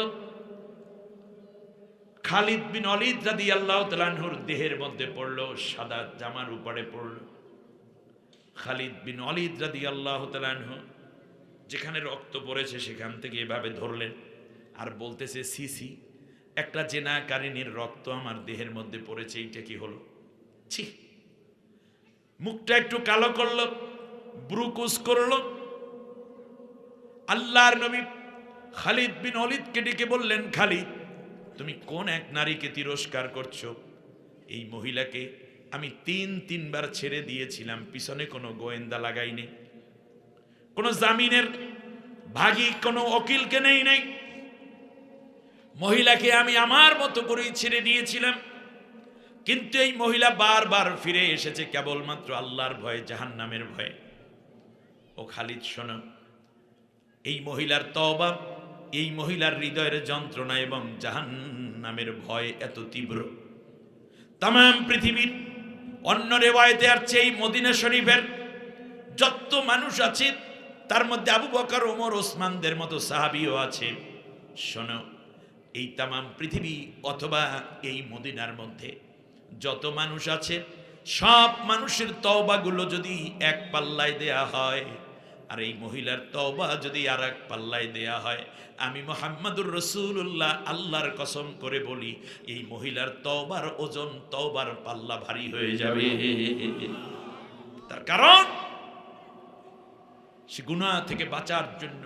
খালিদ বিন ওয়ালিদ রাদিয়াল্লাহু তাআলা আনহুর দেহের মধ্যে পড়লো, সাদা জামার উপরে পড়লো। খালিদ বিন ওয়ালিদ রাদিয়াল্লাহু তাআলা আনহু যেখানে রক্ত পড়েছে সেখান থেকে এভাবে ধরলেন আর বলতেছে সিসি, একটা জেনাকারিনীর রক্ত আমার দেহের মধ্যে পড়েছে, এইটা কি হলো? ছি। মুখটা একটু কালো করলো, ব্রুকুস করলো। আল্লাহর নবী খালিদ বিন ওয়ালিদকে ডেকে বললেন, খালিদ, তুমি কোন এক নারীকে তিরস্কার করছো? এই মহিলাকে আমি তিনবার ছেড়ে দিয়েছিলাম, পিছনে কোনো গোয়েন্দা লাগাইনি, কোনো জামিনের ভাগী কোনো উকিলকে নেই নাই, মহিলাকে আমি আমার মতো করেই ছেড়ে দিয়েছিলাম। কিন্তু এই মহিলা বারবার ফিরে এসেছে কেবলমাত্র আল্লাহর ভয়ে, জাহান্নামের ভয়ে। ও খালিদ শোনো, এই মহিলার তওবা, এই মহিলার হৃদয়ের যন্ত্রণা এবং জাহান্নামের ভয় এত তীব্র, তাম পৃথিবীর অন্য রিওয়ায়েতে আসছে এই মদিনা শরীফের যত মানুষ আছে তার মধ্যে আবু বকর, ওমর, ওসমানদের মতো সাহাবীও আছে। শোনো, এই তাম পৃথিবী অথবা এই মদিনার মধ্যে যত মানুষ আছে সব মানুষের তওবাগুলো যদি এক পাল্লায় দেয়া হয় আর এই মহিলার তওবা যদি আর এক পাল্লায় দেয়া হয়, আমি মুহাম্মাদুর রাসূলুল্লাহ আল্লাহর কসম করে বলি, এই মহিলার তওবার ওজন, তওবার পাল্লা ভারী হয়ে যাবে। তার কারণ সে গুনাহ থেকে বাঁচার জন্য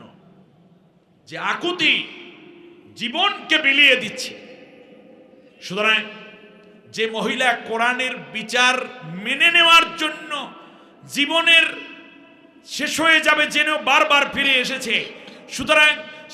যে আকুতি জীবনকে বিলিয়ে দিচ্ছে। সুতরাং যে মহিলা কোরআনের বিচার মেনে নেওয়ার জন্য জীবনের শেষ হয়ে যাবে জেনেও বারবার ফিরে এসেছে, সুতরাং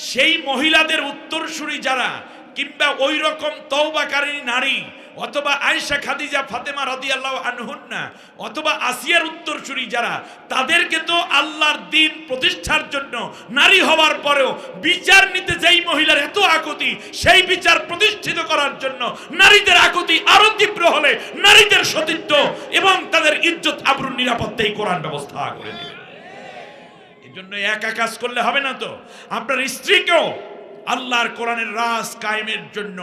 সেই মহিলাদের উত্তরসূরি যারা, কিংবা ওই রকম তওবাকারী নারী, অথবা আয়েশা, খাদিজা, ফাতেমা রাদিয়াল্লাহু আনহুন্না, অথবা আসিয়ার উত্তরসূরি যারা, তাদেরকে তো আল্লাহর দ্বীন প্রতিষ্ঠার জন্য নারী হওয়ার পরেও বিচার নিতে যেই মহিলার এত আকুতি, সেই বিচার প্রতিষ্ঠিত করার জন্য নারীদের আকুতি আরো তীব্র হলে নারীদের সতীত্ব এবং তাদের ইজ্জত আবরুর নিরাপত্তাই কোরআন ব্যবস্থা করে দেবে। এই জন্য একা কাজ করলে হবে না, তো আপনার স্ত্রীকেও আল্লাহর কোরআনের রাজ কায়েমের জন্য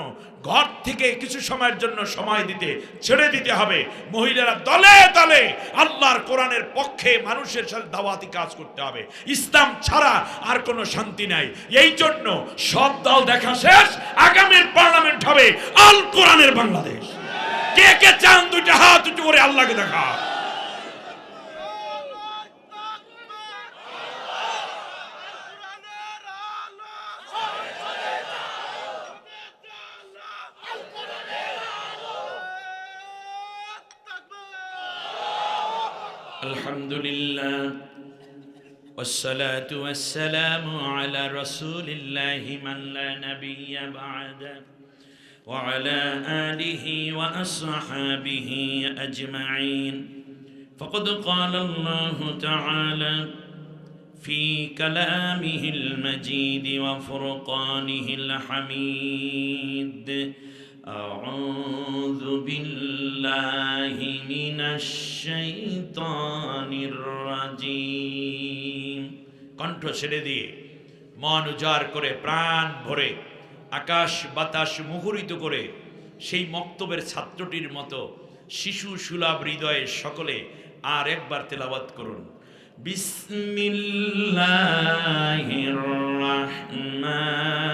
ঘর থেকে কিছু সময়ের জন্য সময় দিতে ছেড়ে দিতে হবে। মহিলারা দলে দলে আল্লাহর কোরআনের পক্ষে মানুষের সাথে দাওয়াতি কাজ করতে হবে। ইসলাম ছাড়া আর কোনো শান্তি নাই। এই জন্য সব দল দেখা শেষ, আগামীর পার্লামেন্ট হবে আল কোরআনের বাংলাদেশ। কে কে চান দুইটা হাত উঁচু করে আল্লাহকে দেখা? আলহামদুলিল্লাহ والصلاة والسلام على رسول الله من لا نبي بعده وعلى آله وأصحابه أجمعين. فقد قال الله تعالى في كلامه المجيد وفرقانه الحميد: أعوذ بالله من الشيطان الرجيم. কণ্ঠ ছেড়ে দিয়ে, মন উজাড় করে, প্রাণ ভরে, আকাশ বাতাস মুখরিত করে সেই মক্তবের ছাত্রটির মতো শিশু সুলভ হৃদয়ে সকলে আর একবার তেলাওয়াত করুন: বিসমিল্লাহির রাহমানির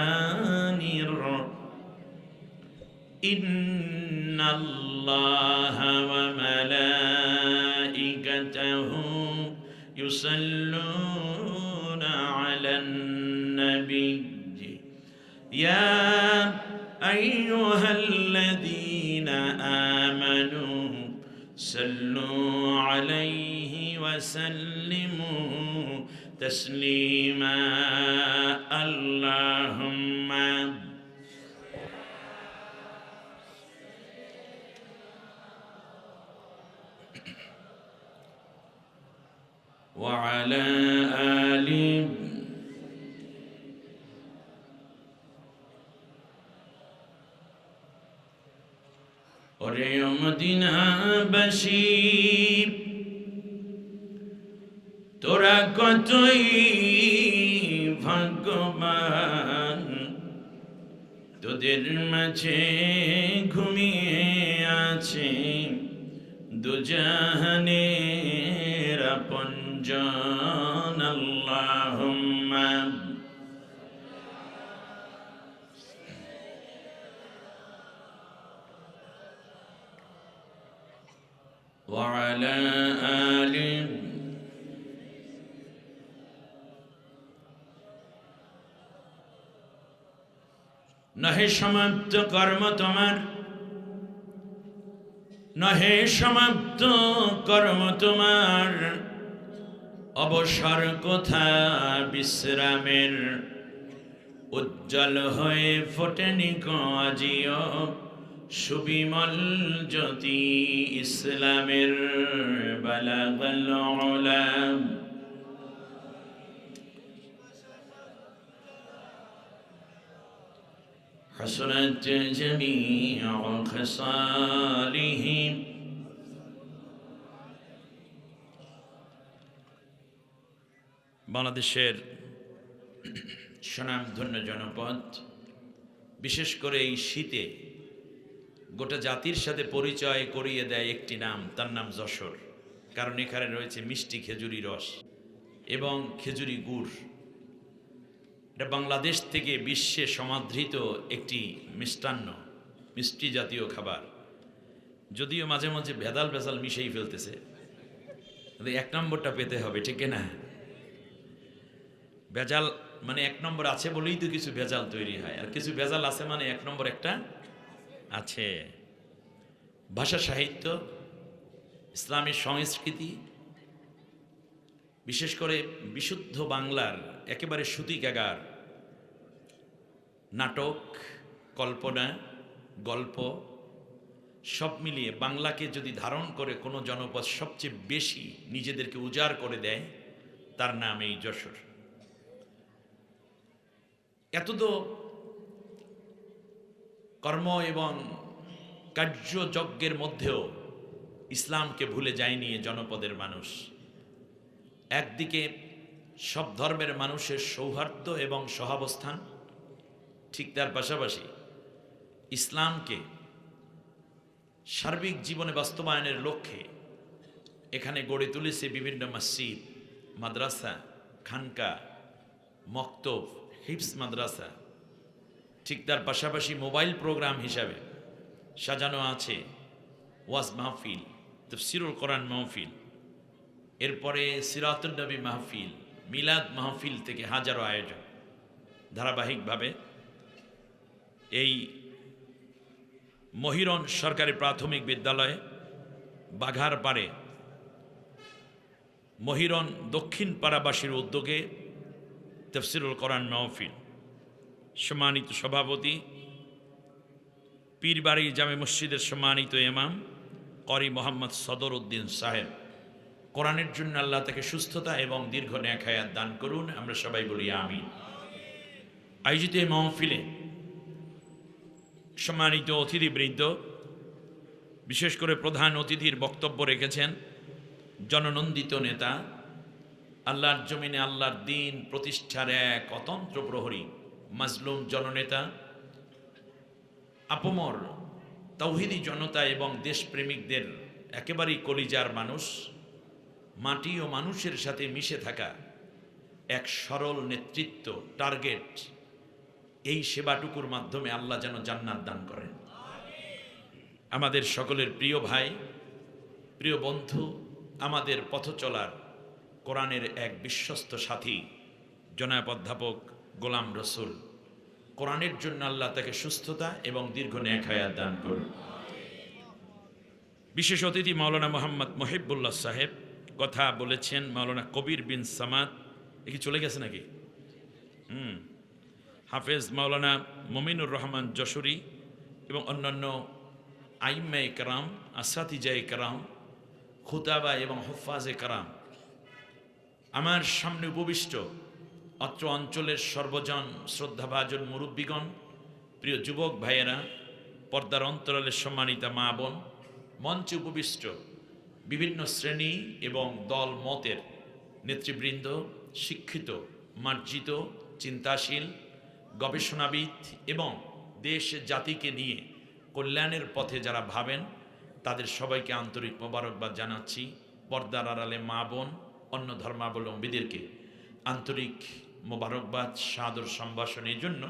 রাহিম। ইন্নাল্লাহা ওয়া মালাইকাতাহু ইউসাল্লুনা আলান নাবিয়্যি ইয়া আইয়ুহাল্লাযীনা আমানু সাল্লু আলাইহি ওয়া সাল্লিমু তাসলিমা। আল্লাহুম্মা وعلى آل ওরে মদিনাবাসী, তোরা কতই ভাগ্যবান, তোদের মাঝে ঘুমিয়ে আছে দুজাহানের আপনজন। আল্লাহুম্মা وعلى آله নহে সমাপ্ত কর্ম তোমার, নহে সমাপ্ত কর্ম তোমার, অবসর কোথা বিশ্রামের, উজ্জ্বল হয়ে ফোটেনি আজিও সুবিমল জ্যোতি ইসলামের। বালাগাল উলাম حسنت جميع خصاله বাংলাদেশের স্বনামধন্য জনপদ, বিশেষ করে এই শীতে গোটা জাতির সাথে পরিচয় করিয়ে দেয় একটি নাম, তার নাম যশোর। কারণ এখানে রয়েছে মিষ্টি খেজুরি রস এবং খেজুরি গুড়। এটা বাংলাদেশ থেকে বিশ্বে সমাদৃত একটি মিষ্টান্ন, মিষ্টি জাতীয় খাবার। যদিও মাঝে মাঝে ভেজাল মিশিয়ে ফেলতেছে, কিন্তু এক নম্বরটা পেতে হবে, ঠিক না? ভেজাল মানে এক নম্বর আছে বলেই তো কিছু ভেজাল তৈরি হয়, আর কিছু ভেজাল আছে মানে এক নম্বর একটা আছে। ভাষা সাহিত্য, ইসলামী সংস্কৃতি, বিশেষ করে বিশুদ্ধ বাংলার একেবারে সুতিকাগার নাটক, কল্পনা, গল্প সব মিলিয়ে বাংলাকে যদি ধারণ করে কোনো জনপদ সবচেয়ে বেশি নিজেদেরকে উজাড় করে দেয়, তার নাম এই যশোর। এত তো কর্ম এবং কার্যযজ্ঞের মধ্যেও ইসলামকে ভুলে যায়নি এ জনপদের মানুষ। একদিকে সব ধর্মের মানুষের সৌহার্দ্য এবং সহাবস্থান, ঠিক তার পাশাপাশি ইসলামকে সার্বিক জীবনে বাস্তবায়নের লক্ষ্যে এখানে গড়ে তুলেছে বিভিন্ন মসজিদ, মাদ্রাসা, খানকা, মক্তব, হিফজ মাদ্রাসা। ঠিক তার পাশাপাশি মোবাইল প্রোগ্রাম হিসাবে সাজানো আছে ওয়াজ মাহফিল, তাফসীরুল কোরআন মাহফিল, এরপরে সিরাতুন নবী মাহফিল, মিলাদ মাহফিল থেকে হাজারো আয়োজন। ধারাবাহিকভাবে এই মহিরন সরকারি প্রাথমিক বিদ্যালয়ে বাঘার পাড়ে মহিরন দক্ষিণ পাড়াবাসীর উদ্যোগে তাফসীরুল কোরআন মাহফিল। সম্মানিত সভাপতি, পীরবাড়ি জামে মসজিদের সম্মানিত ইমাম করি মোহাম্মদ সদর উদ্দিন সাহেব, কোরআনের জন্য আল্লাহ তাকে সুস্থতা এবং দীর্ঘ নেক হায়াত দান করুন। আমরা সবাই বলি আমিন। আয়োজিত এই মাহফিলে সম্মানিত অতিথিবৃন্দ, বিশেষ করে প্রধান অতিথির বক্তব্য রেখেছেন জননন্দিত নেতা, আল্লাহর জমিনে আল্লাহর দ্বীন প্রতিষ্ঠার এক অতন্ত্র প্রহরী, মাজলুম জননেতা, আপমর তাওহীদি জনতা এবং দেশপ্রেমিকদের একেবারেই কলিজার মানুষ, মাটি ও মানুষের সাথে মিশে থাকা এক সরল নেতৃত্ব, টার্গেট। এই সেবাটুকুর মাধ্যমে আল্লাহ যেন জান্নাত দান করেন। আমাদের সকলের প্রিয় ভাই, প্রিয় বন্ধু, আমাদের পথ চলার কোরআনের এক বিশ্বস্ত সাথী জনাব অধ্যাপক গোলাম রসুল, কোরআনের জন্য আল্লাহ তাকে সুস্থতা এবং দীর্ঘ নেক হায়াত দান করুন। বিশেষ অতিথি মাওলানা মোহাম্মদ মহিবুল্লাহ সাহেব কথা বলেছেন। মাওলানা কবির বিন সামাদ কি চলে গেছে নাকি? হাফেজ মাওলানা মমিনুর রহমান যশোরী এবং অন্যান্য আইম্মায়ে কেরাম, আসাতিজায়ে কেরাম, খুতাবা এবং হুফাজে কেরাম, আমার সামনে উপবিষ্ট অত্র অঞ্চলের সর্বজন শ্রদ্ধাভাজন মুরব্বীগণ, প্রিয় যুবক ভাইয়েরা, পর্দার অন্তরালের সম্মানিতা মা বোন, মঞ্চে উপবিষ্ট বিভিন্ন শ্রেণী এবং দল মতের নেতৃবৃন্দ, শিক্ষিত, মার্জিত, চিন্তাশীল, গবেষণাবিদ এবং দেশ জাতিকে নিয়ে কল্যাণের পথে যারা ভাবেন, তাদের সবাইকে আন্তরিক মোবারকবাদ জানাচ্ছি। পর্দার আড়ালে মা বোন, অন্য ধর্মাবলম্বীদেরকে আন্তরিক মোবারকবাদ, সাদর সম্ভাষণ এই জন্য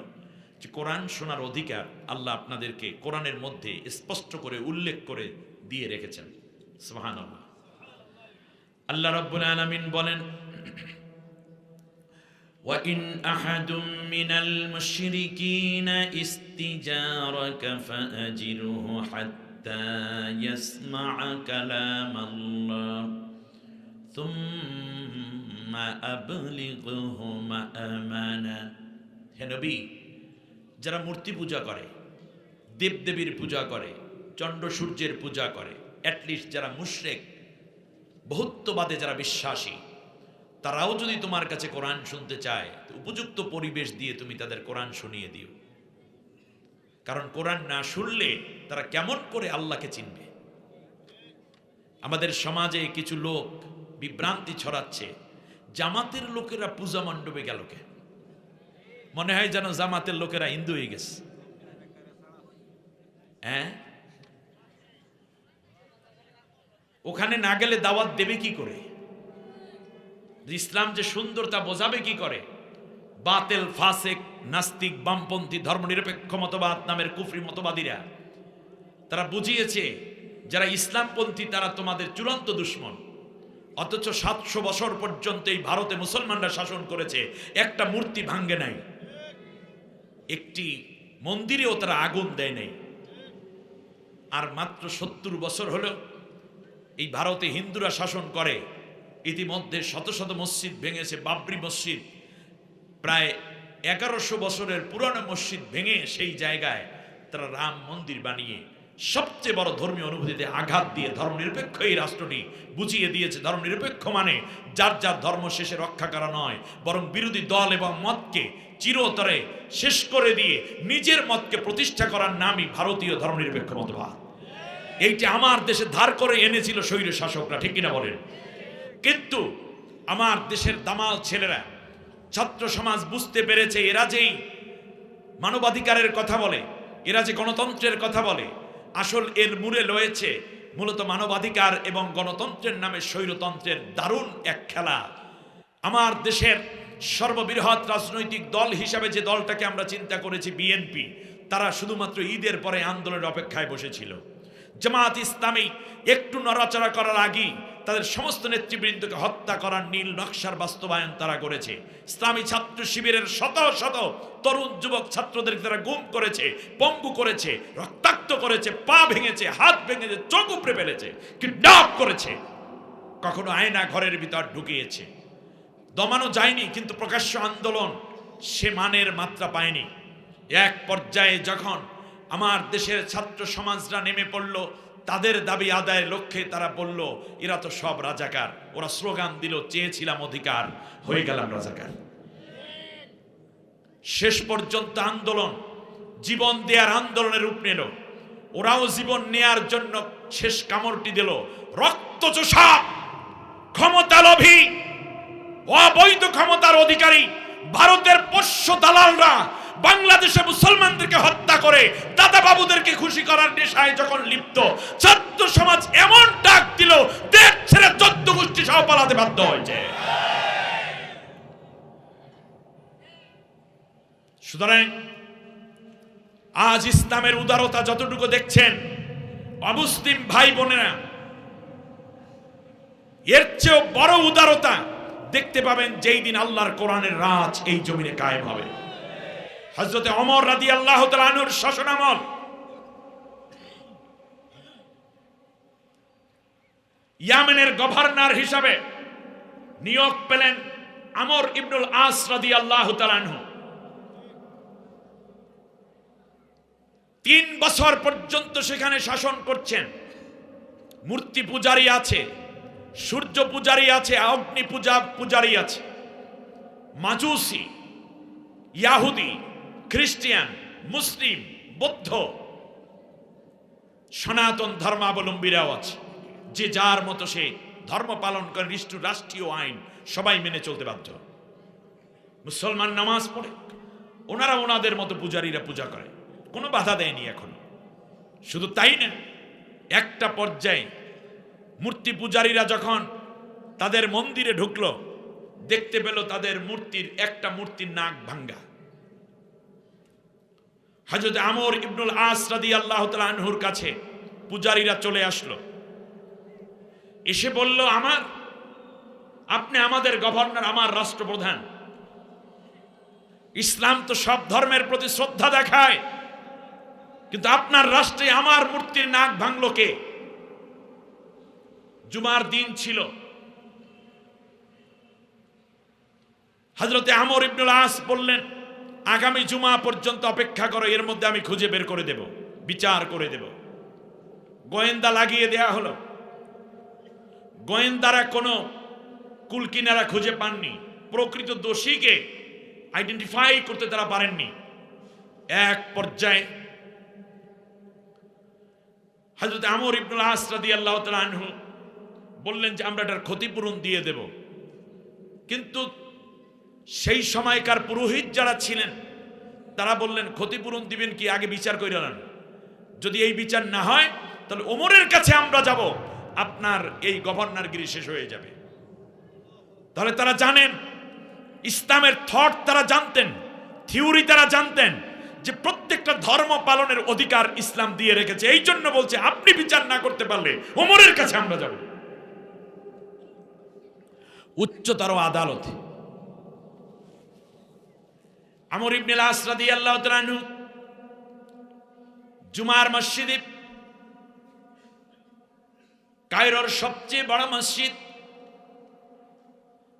যে কোরআন শোনার অধিকার আল্লাহ আপনাদেরকে কোরআনের মধ্যে স্পষ্ট করে উল্লেখ করে দিয়ে রেখেছেন। সুবহানাল্লাহ। আল্লাহ রাব্বুল আলামিন বলেন, وَإِنْ أَحَدٌ مِّنَ الْمُشْرِكِينَ اسْتَجَارَكَ فَأَجِرْهُ حَتَّى يَسْمَعَ كَلَامَ اللَّهِ ثُمَّ أَبْلِغْهُ مَأْمَنَهُ। হে নবী, যারা মূর্তি পূজা করে, দেবদেবীর পূজা করে, চন্দ্র সূর্যের পূজা করে, অ্যাটলিস্ট যারা মুশরিক, বহুত্ববাদে যারা বিশ্বাসী, তারাও যদি তোমার কাছে কোরআন শুনতে চায়, উপযুক্ত পরিবেশ দিয়ে তুমি তাদের কোরআন শুনিয়ে দিও। কারণ কোরআন না শুনলে তারা কেমন করে আল্লাহকে চিনবে? আমাদের সমাজে কিছু লোক বিভ্রান্তি ছড়াচ্ছে, জামাতের লোকেরা পূজা মণ্ডপে গেল কে? মনে হয় যেন জামাতের লোকেরা হিন্দু হয়ে গেছে। হ্যাঁ, ওখানে না গেলে দাওয়াত দেবে কি করে? ইসলাম যে সুন্দর তা বোঝাবে কি করে? বাতেল, ফাসেক, নাস্তিক, বামপন্থী, ধর্মনিরপেক্ষ মতবাদ নামের কুফরি মতবাদীরা তারা বুঝিয়েছে যারা ইসলামপন্থী তারা তোমাদের চূড়ান্ত দুশমন। অথচ 700 বছর পর্যন্ত এই ভারতে মুসলমানরা শাসন করেছে, একটা মূর্তি ভাঙ্গে নাই, একটি মন্দিরেও তারা আগুন দেয় নাই। আর মাত্র 70 বছর হলো এই ভারতে হিন্দুরা শাসন করে, ইতিমধ্যে শত শত মসজিদ ভেঙেছে। বাবরি মসজিদ প্রায় 1100 বছরের পুরানো মসজিদ ভেঙে সেই জায়গায় তারা রাম মন্দির বানিয়ে সবচেয়ে বড় ধর্মীয় অনুভূতিতে আঘাত দিয়ে ধর্মনিরপেক্ষ এই রাষ্ট্রটি বুঝিয়ে দিয়েছে, ধর্মনিরপেক্ষ মানে যার যার ধর্ম শেষে রক্ষা করা নয়, বরং বিরোধী দল এবং মতকে চিরতরে শেষ করে দিয়ে নিজের মতকে প্রতিষ্ঠা করার নামই ভারতীয় ধর্মনিরপেক্ষ মতবাদ। এইটা আমার দেশে ধার করে এনেছিল স্বৈর শাসকরা, ঠিক কিনা বলেন? কিন্তু আমার দেশের দামাল ছেলেরা, ছাত্র সমাজ বুঝতে পেরেছে এরা যেই মানবাধিকারের কথা বলে, এরা যে গণতন্ত্রের কথা বলে, আসল এর মূলে রয়েছে মূলত মানবাধিকার এবং গণতন্ত্রের নামে স্বৈরতন্ত্রের দারুণ এক খেলা। আমার দেশের সর্ববৃহৎ রাজনৈতিক দল হিসাবে যে দলটাকে আমরা চিন্তা করেছি বিএনপি, তারা শুধুমাত্র ঈদের পরে আন্দোলনের অপেক্ষায় বসেছিল। জামাত ইসলামী একটু নড়াচড়া করার আগেই তাদের সমস্ত নেতৃবৃন্দকে হত্যা করার নীল নকশার বাস্তবায়ন তারা করেছে। ইসলামী ছাত্র শিবিরের শত শত তরুণ যুবক ছাত্রদেরকে তারা গুম করেছে, পঙ্গু করেছে, রক্তাক্ত করেছে, পা ভেঙেছে, হাত ভেঙেছে, চোখ উপড়ে ফেলেছে, কিডন্যাপ করেছে, কখনো আয়না ঘরের ভিতর ঢুকিয়েছে। দমানো যায়নি, কিন্তু প্রকাশ্য আন্দোলন সে মানের মাত্রা পায়নি। এক পর্যায়ে যখন আমার দেশের ছাত্র সমাজরা নেমে পড়ল তাদের দাবি আদায়ের লক্ষ্যে, তারা বলল এরা তো সব রাজাকার। ওরা স্লোগান দিল, চেয়েছিলাম অধিকার, হয়ে গেলাম রাজাকার। শেষ পর্যন্ত আন্দোলন জীবন দেওয়ার আন্দোলনের রূপ নিল। ওরাও জীবন নেয়ার জন্য শেষ কামড়টি দিল। রক্তচোষা, ক্ষমতা লোভী, অবৈধ ক্ষমতার অধিকারী ভারতের পোষ্য দালালরা বাংলাদেশে মুসলমানদেরকে হত্যা করে দাদা বাবুদেরকে খুশি করার নেশায় যখন লিপ্ত, ছাত্র সমাজ এমন ডাক দিল দেশ ছেড়ে 14 গোষ্ঠী সহ পালাতে বাধ্য হয়েছে। সুতরাং আজ ইসলামের উদারতা যতটুকু দেখছেন অমুসলিম ভাই বোনেরা, এর চেয়েও বড় উদারতা দেখতে পাবেন যেই দিন আল্লাহর কোরআনের রাজ এই জমিনে কায়েম হবে। হযরতে ওমর রাদিয়াল্লাহু তাআলা আনহুর শাসনামল ইয়ামেনের গভর্নর হিসাবে নিয়োগ পেলেন আমর ইবনুল আস রাদিয়াল্লাহু তাআলা আনহু। 3 বছর পর্যন্ত সেখানে শাসন করছেন। মূর্তি পূজারী আছে, সূর্য পূজারী আছে, অগ্নি পূজারী আছে, মাজুসি, ইয়াহুদি, খ্রিস্টান, মুসলিম, বৌদ্ধ, সনাতন ধর্মাবলম্বীরাও আছে। যে যার মতো সে ধর্ম পালন করে, রাষ্ট্রীয় আইন সবাই মেনে চলতে বাধ্য। মুসলমান নামাজ পড়ে, ওনারা ওনাদের মতো পূজারীরা পূজা করে, কোনো বাধা দেয়নি এখন। শুধু তাই না, একটা পর্যায়ে মূর্তি পূজারীরা যখন তাদের মন্দিরে ঢুকলো, দেখতে পেল তাদের একটা মূর্তির নাক ভাঙ্গা। হযরত আমর ইবনুল আস রাদিয়াল্লাহু তাআলা আনহুর কাছে পূজারীরা চলে আসলো। এসে বলল, আপনি আমাদের গভর্নর, আমার রাষ্ট্রপ্রধান। ইসলাম তো সব ধর্মের প্রতি শ্রদ্ধা দেখায়, কিন্তু আপনার রাষ্ট্রে আমার মূর্তির নাক ভাঙলো কে? জুমার দিন ছিল। হযরতে আমর ইবনুল আস বললেন, আগামী জুমা পর্যন্ত অপেক্ষা করো, এর মধ্যে আমি খুঁজে বের করে দেব, বিচার করে দেব। গোয়েন্দা লাগিয়ে দেয়া হলো। গোয়েন্দারা কোনো কুলকিনারা খুঁজে পাননি, প্রকৃত দোষীকে আইডেন্টিফাই করতে তারা পারেননি। এক পর্যায়ে হযরত আমর ইবনুল আস রাদিয়াল্লাহু তাআলা আনহু বললেন যে আমরা এটার ক্ষতিপূরণ দিয়ে দেব। কিন্তু সেই সময়কার পুরোহিত যারা ছিলেন তারা বললেন, ক্ষতিপূরণ দিবেন কি, আগে বিচার করে নেন। যদি এই বিচার না হয় তাহলে ওমরের কাছে আমরা যাব, আপনার এই গভর্নরগিরি শেষ হয়ে যাবে। তাহলে তারা জানেন, ইসলামের থট তারা জানতেন, থিওরি তারা জানতেন যে প্রত্যেকটা ধর্ম পালনের অধিকার ইসলাম দিয়ে রেখেছে। এই জন্য বলছে, আপনি বিচার না করতে পারলে ওমরের কাছে আমরা যাব। উচ্চতর আদালতে আমর ইবনুল আস রাদিয়াল্লাহু তাআলা আনহু জুমার মসজিদে, কায়রোর সবচেয়ে বড় মসজিদ,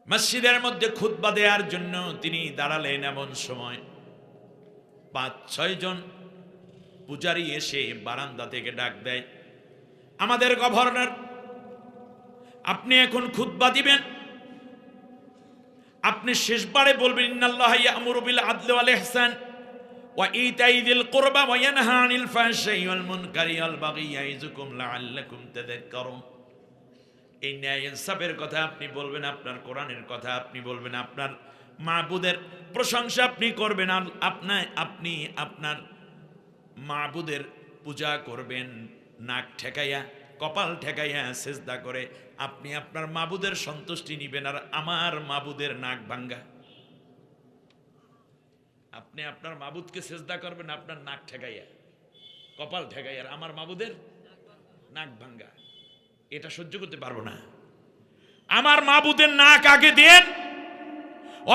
মসজিদের মধ্যে খুতবা দেওয়ার জন্য তিনি দাঁড়ালেন। এমন সময় 5-6 জন পূজারী এসে বারান্দা থেকে ডাক দেয়, আমাদের গভর্নর, আপনি এখন খুতবা দিবেন, আপনি শেষবারে বলবেন, ইন্নাল্লাহা ইয়া'মুরু বিল আদলি ওয়াল ইহসান ওয়া ইতাই যিল কুরবা ওয়া ইয়ানহা আনিল ফাহশাই ওয়াল মুনকারি ওয়াল বাগি ইয়াইযুকুম লাআল্লাকুম তাযাক্কারুন। এই ন্যায় ইনসাফের কথা আপনি বলবেন, আপনার কোরআনের কথা আপনি বলবেন, আপনার মাবুদের প্রশংসা আপনি করবেন, আপনি আপনার মাবুদের পূজা করবেন, নাক ঠেকাইয়া, কপাল ঠেকাইয়া সেজদা করে আপনি আপনার মাবুদের সন্তুষ্টি নিবেন। আর আমার মাবুদের নাক ভাঙ্গা, আপনি আপনার মাবুদকে সেজদা করবেন আপনার নাক ঠেকাইয়া, কপাল ঠেকাইয়া, আর আমার মাবুদের নাক ভাঙ্গা, এটা সহ্য করতে পারবো না। আমার মাবুদের নাক আগে দেন,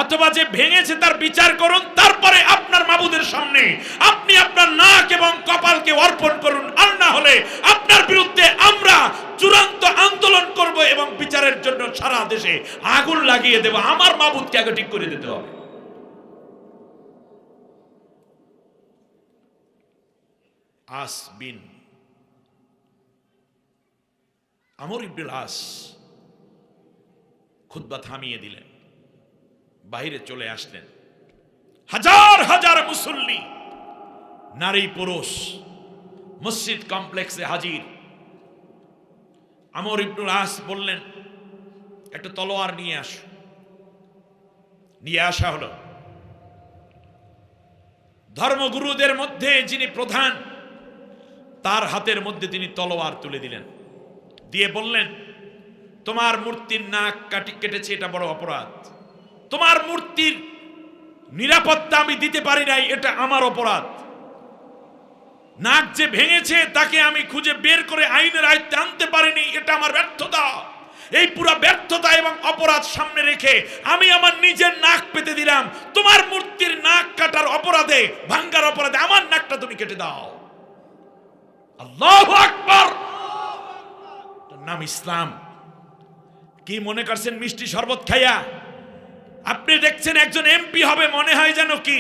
অথবা যে ভেঙেছে তার বিচার করুন, তারপরে আপনার মাবুদের সামনে আপনি আপনার নাক এবং কপালকে অর্পণ করুন। আর না হলে আপনার বিরুদ্ধে আমরা চূড়ান্ত আন্দোলন করব এবং বিচারের জন্য সারা দেশে আগুন লাগিয়ে দেব। আমার মাবুদকে আগে ঠিক করে দিতে হবে। আস বিন আমর ইবনুল আস খুতবা থামিয়ে দিলেন, বাইরে চলে আসলেন। হাজার হাজার মুসল্লি, নারী পুরুষ মসজিদ কমপ্লেক্সে হাজির। আমর ইবনুল আস বললেন, একটা তলোয়ার নিয়ে আস। নিয়ে আসা হলো। ধর্মগুরুদের মধ্যে যিনি প্রধান, তার হাতের মধ্যে তিনি তলোয়ার তুলে দিলেন, দিয়ে বললেন, তোমার মূর্তির নাক কেটেছে, এটা বড় অপরাধ। তোমার মূর্তির নিরাপত্তা আমি দিতে পারি নাই, এটা আমার অপরাধ। নাক যে ভেঙেছে তাকে আমি খুঁজে বের করে আইনের আয়ত্তে আনতে পারিনি, এটা আমার ব্যর্থতা। এই পুরো ব্যর্থতা এবং অপরাধ সামনে রেখে আমি আমার নিজের নাক পেতে দিলাম। তোমার মূর্তির নাক কাটার অপরাধে, ভাঙ্গার অপরাধে আমার নাকটা তুমি কেটে দাও। আল্লাহু আকবার। নাম ইসলাম। কি মনে করছেন মিষ্টি শরবত খাইয়া আপনি দেখছেন একজন এমপি হবে মনে হয় যেন কি?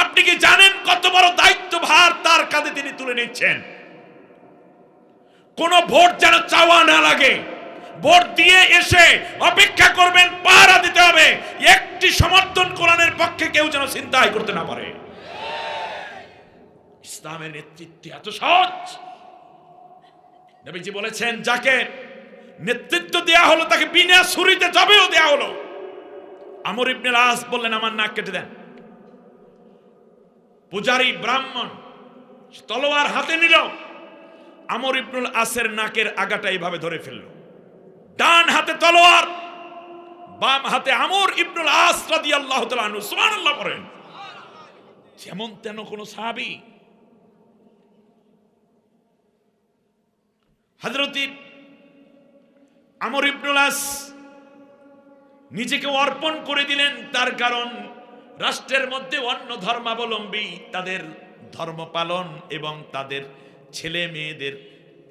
আপনি কি জানেন কত বড় দায়িত্বভার তার কাঁধে তিনি তুলে নিচ্ছেন? কোন ভোট যেন চাওয়া না লাগে, ভোট দিয়ে এসে অপেক্ষা করবেন, পাহারা দিতে হবে, একটি সমর্থন কোরআনের পক্ষে কেউ যেন চিন্তাই করতে না পারে। ইসলামের নেতৃত্ব এত সহজ। নবীজি বলেছেন, যাকে নেতৃত্ব দেয়া হলো তাকে বিনা ছুরিতে জবেও দেয়া হলো। আমর ইবনুল আস বললেন, আমার নাক কেটে দেন। পূজারী ব্রাহ্মণ তলোয়ার হাতে নিল, আমর ইবনুল আসের নাকের আগাটা এইভাবে ধরে ফেলল। ডান হাতে তলোয়ার, বাম হাতে আমর ইবনুল আস রাদিয়াল্লাহু তাআলা আনহু। সুবহানাল্লাহ পড়েন। যেমন তেন কোন সাহাবী। হযরত আমর ইবনুল আস নিজেকে অর্পণ করে দিলেন, তার কারণ রাষ্ট্রের মধ্যে অন্য ধর্মাবলম্বী তাদের ধর্ম পালন এবং তাদের ছেলে মেয়েদের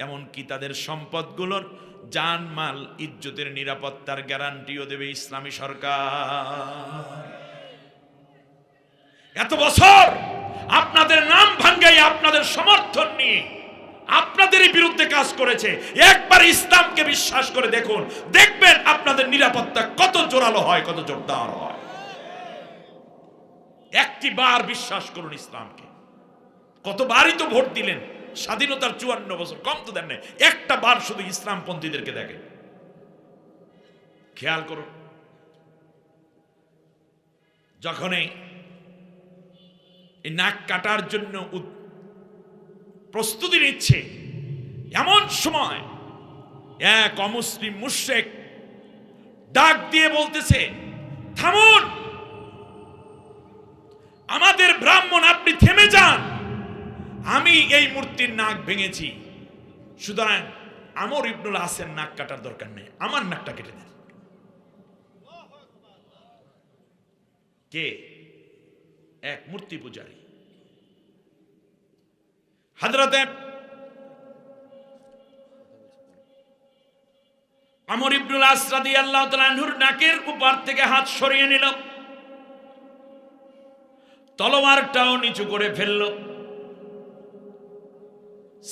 এমনকি তাদের সম্পদগুলোর জানমাল ইজ্জতের নিরাপত্তার গ্যারান্টিও দেবে ইসলামী সরকার। এত বছর আপনাদের নাম ভাঙ্গাই আপনাদের সমর্থন নিয়ে আপনাদেরই বিরুদ্ধে কাজ করেছে, একবার ইসলামকে বিশ্বাস করে দেখুন, দেখবেন আপনাদের নিরাপত্তা কত জোরালো হয়, কত জোরদার হয়। একটি বার বিশ্বাস করুন ইসলামকে। কতবারই তো ভোট দিলেন, স্বাধীনতার 54 বছর, কম তো দেন না, একটা বার শুধু ইসলামপন্থীদেরকে দেখেন, খেয়াল করুন। যখনই এই নাক কাটার জন্য প্রস্তুতি নিচ্ছে, এমন সময় এক অমুসলিম মুশরিক ডাক দিয়ে বলতেছে, থামুন, আমাদের ব্রাহ্মণ, আপনি থেমে যান, আমি এই মূর্তির নাক ভেঙেছি, সুতরাং আমর ইবনুল আসের নাক কাটার দরকার নেই, আমার নাকটা কেটে দেন। কে? এক মূর্তি পূজারী। হযরতে আমর ইবনুল আস রাদিয়াল্লাহু তাআলা আনহুর নাকের উপর থেকে হাত সরিয়ে নিল, তলোয়ারটাও নিচু করে ফেলল।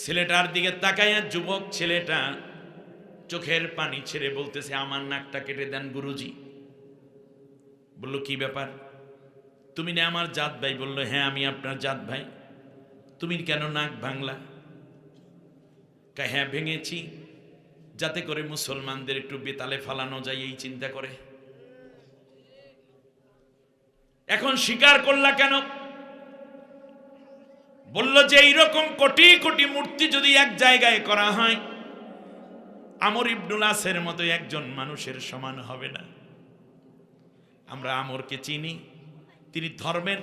ছেলেটার দিকে তাকাইয়া যুবক ছেলেটা চোখের পানি ছেড়ে বলতেছে, আমার নাকটা কেটে দেন গুরুজি। বলল, কি ব্যাপার? তুমি না আমার জাত ভাই? বলল, হ্যাঁ আমি আপনার জাত ভাই। তুমি কেন নাক ভাঙলা? হ্যাঁ ভেঙেছি, যাতে করে মুসলমানদের একটু বেতালে ফালানো যায় এই চিন্তা করে। এখন স্বীকার করলা কেন? বলল যে এইরকম কোটি কোটি মূর্তি যদি এক জায়গায় করা হয়, আমর ইবনুল আসের মতো একজন মানুষের সমান হবে না। আমরা আমরকে চিনি, তিনি ধর্মের,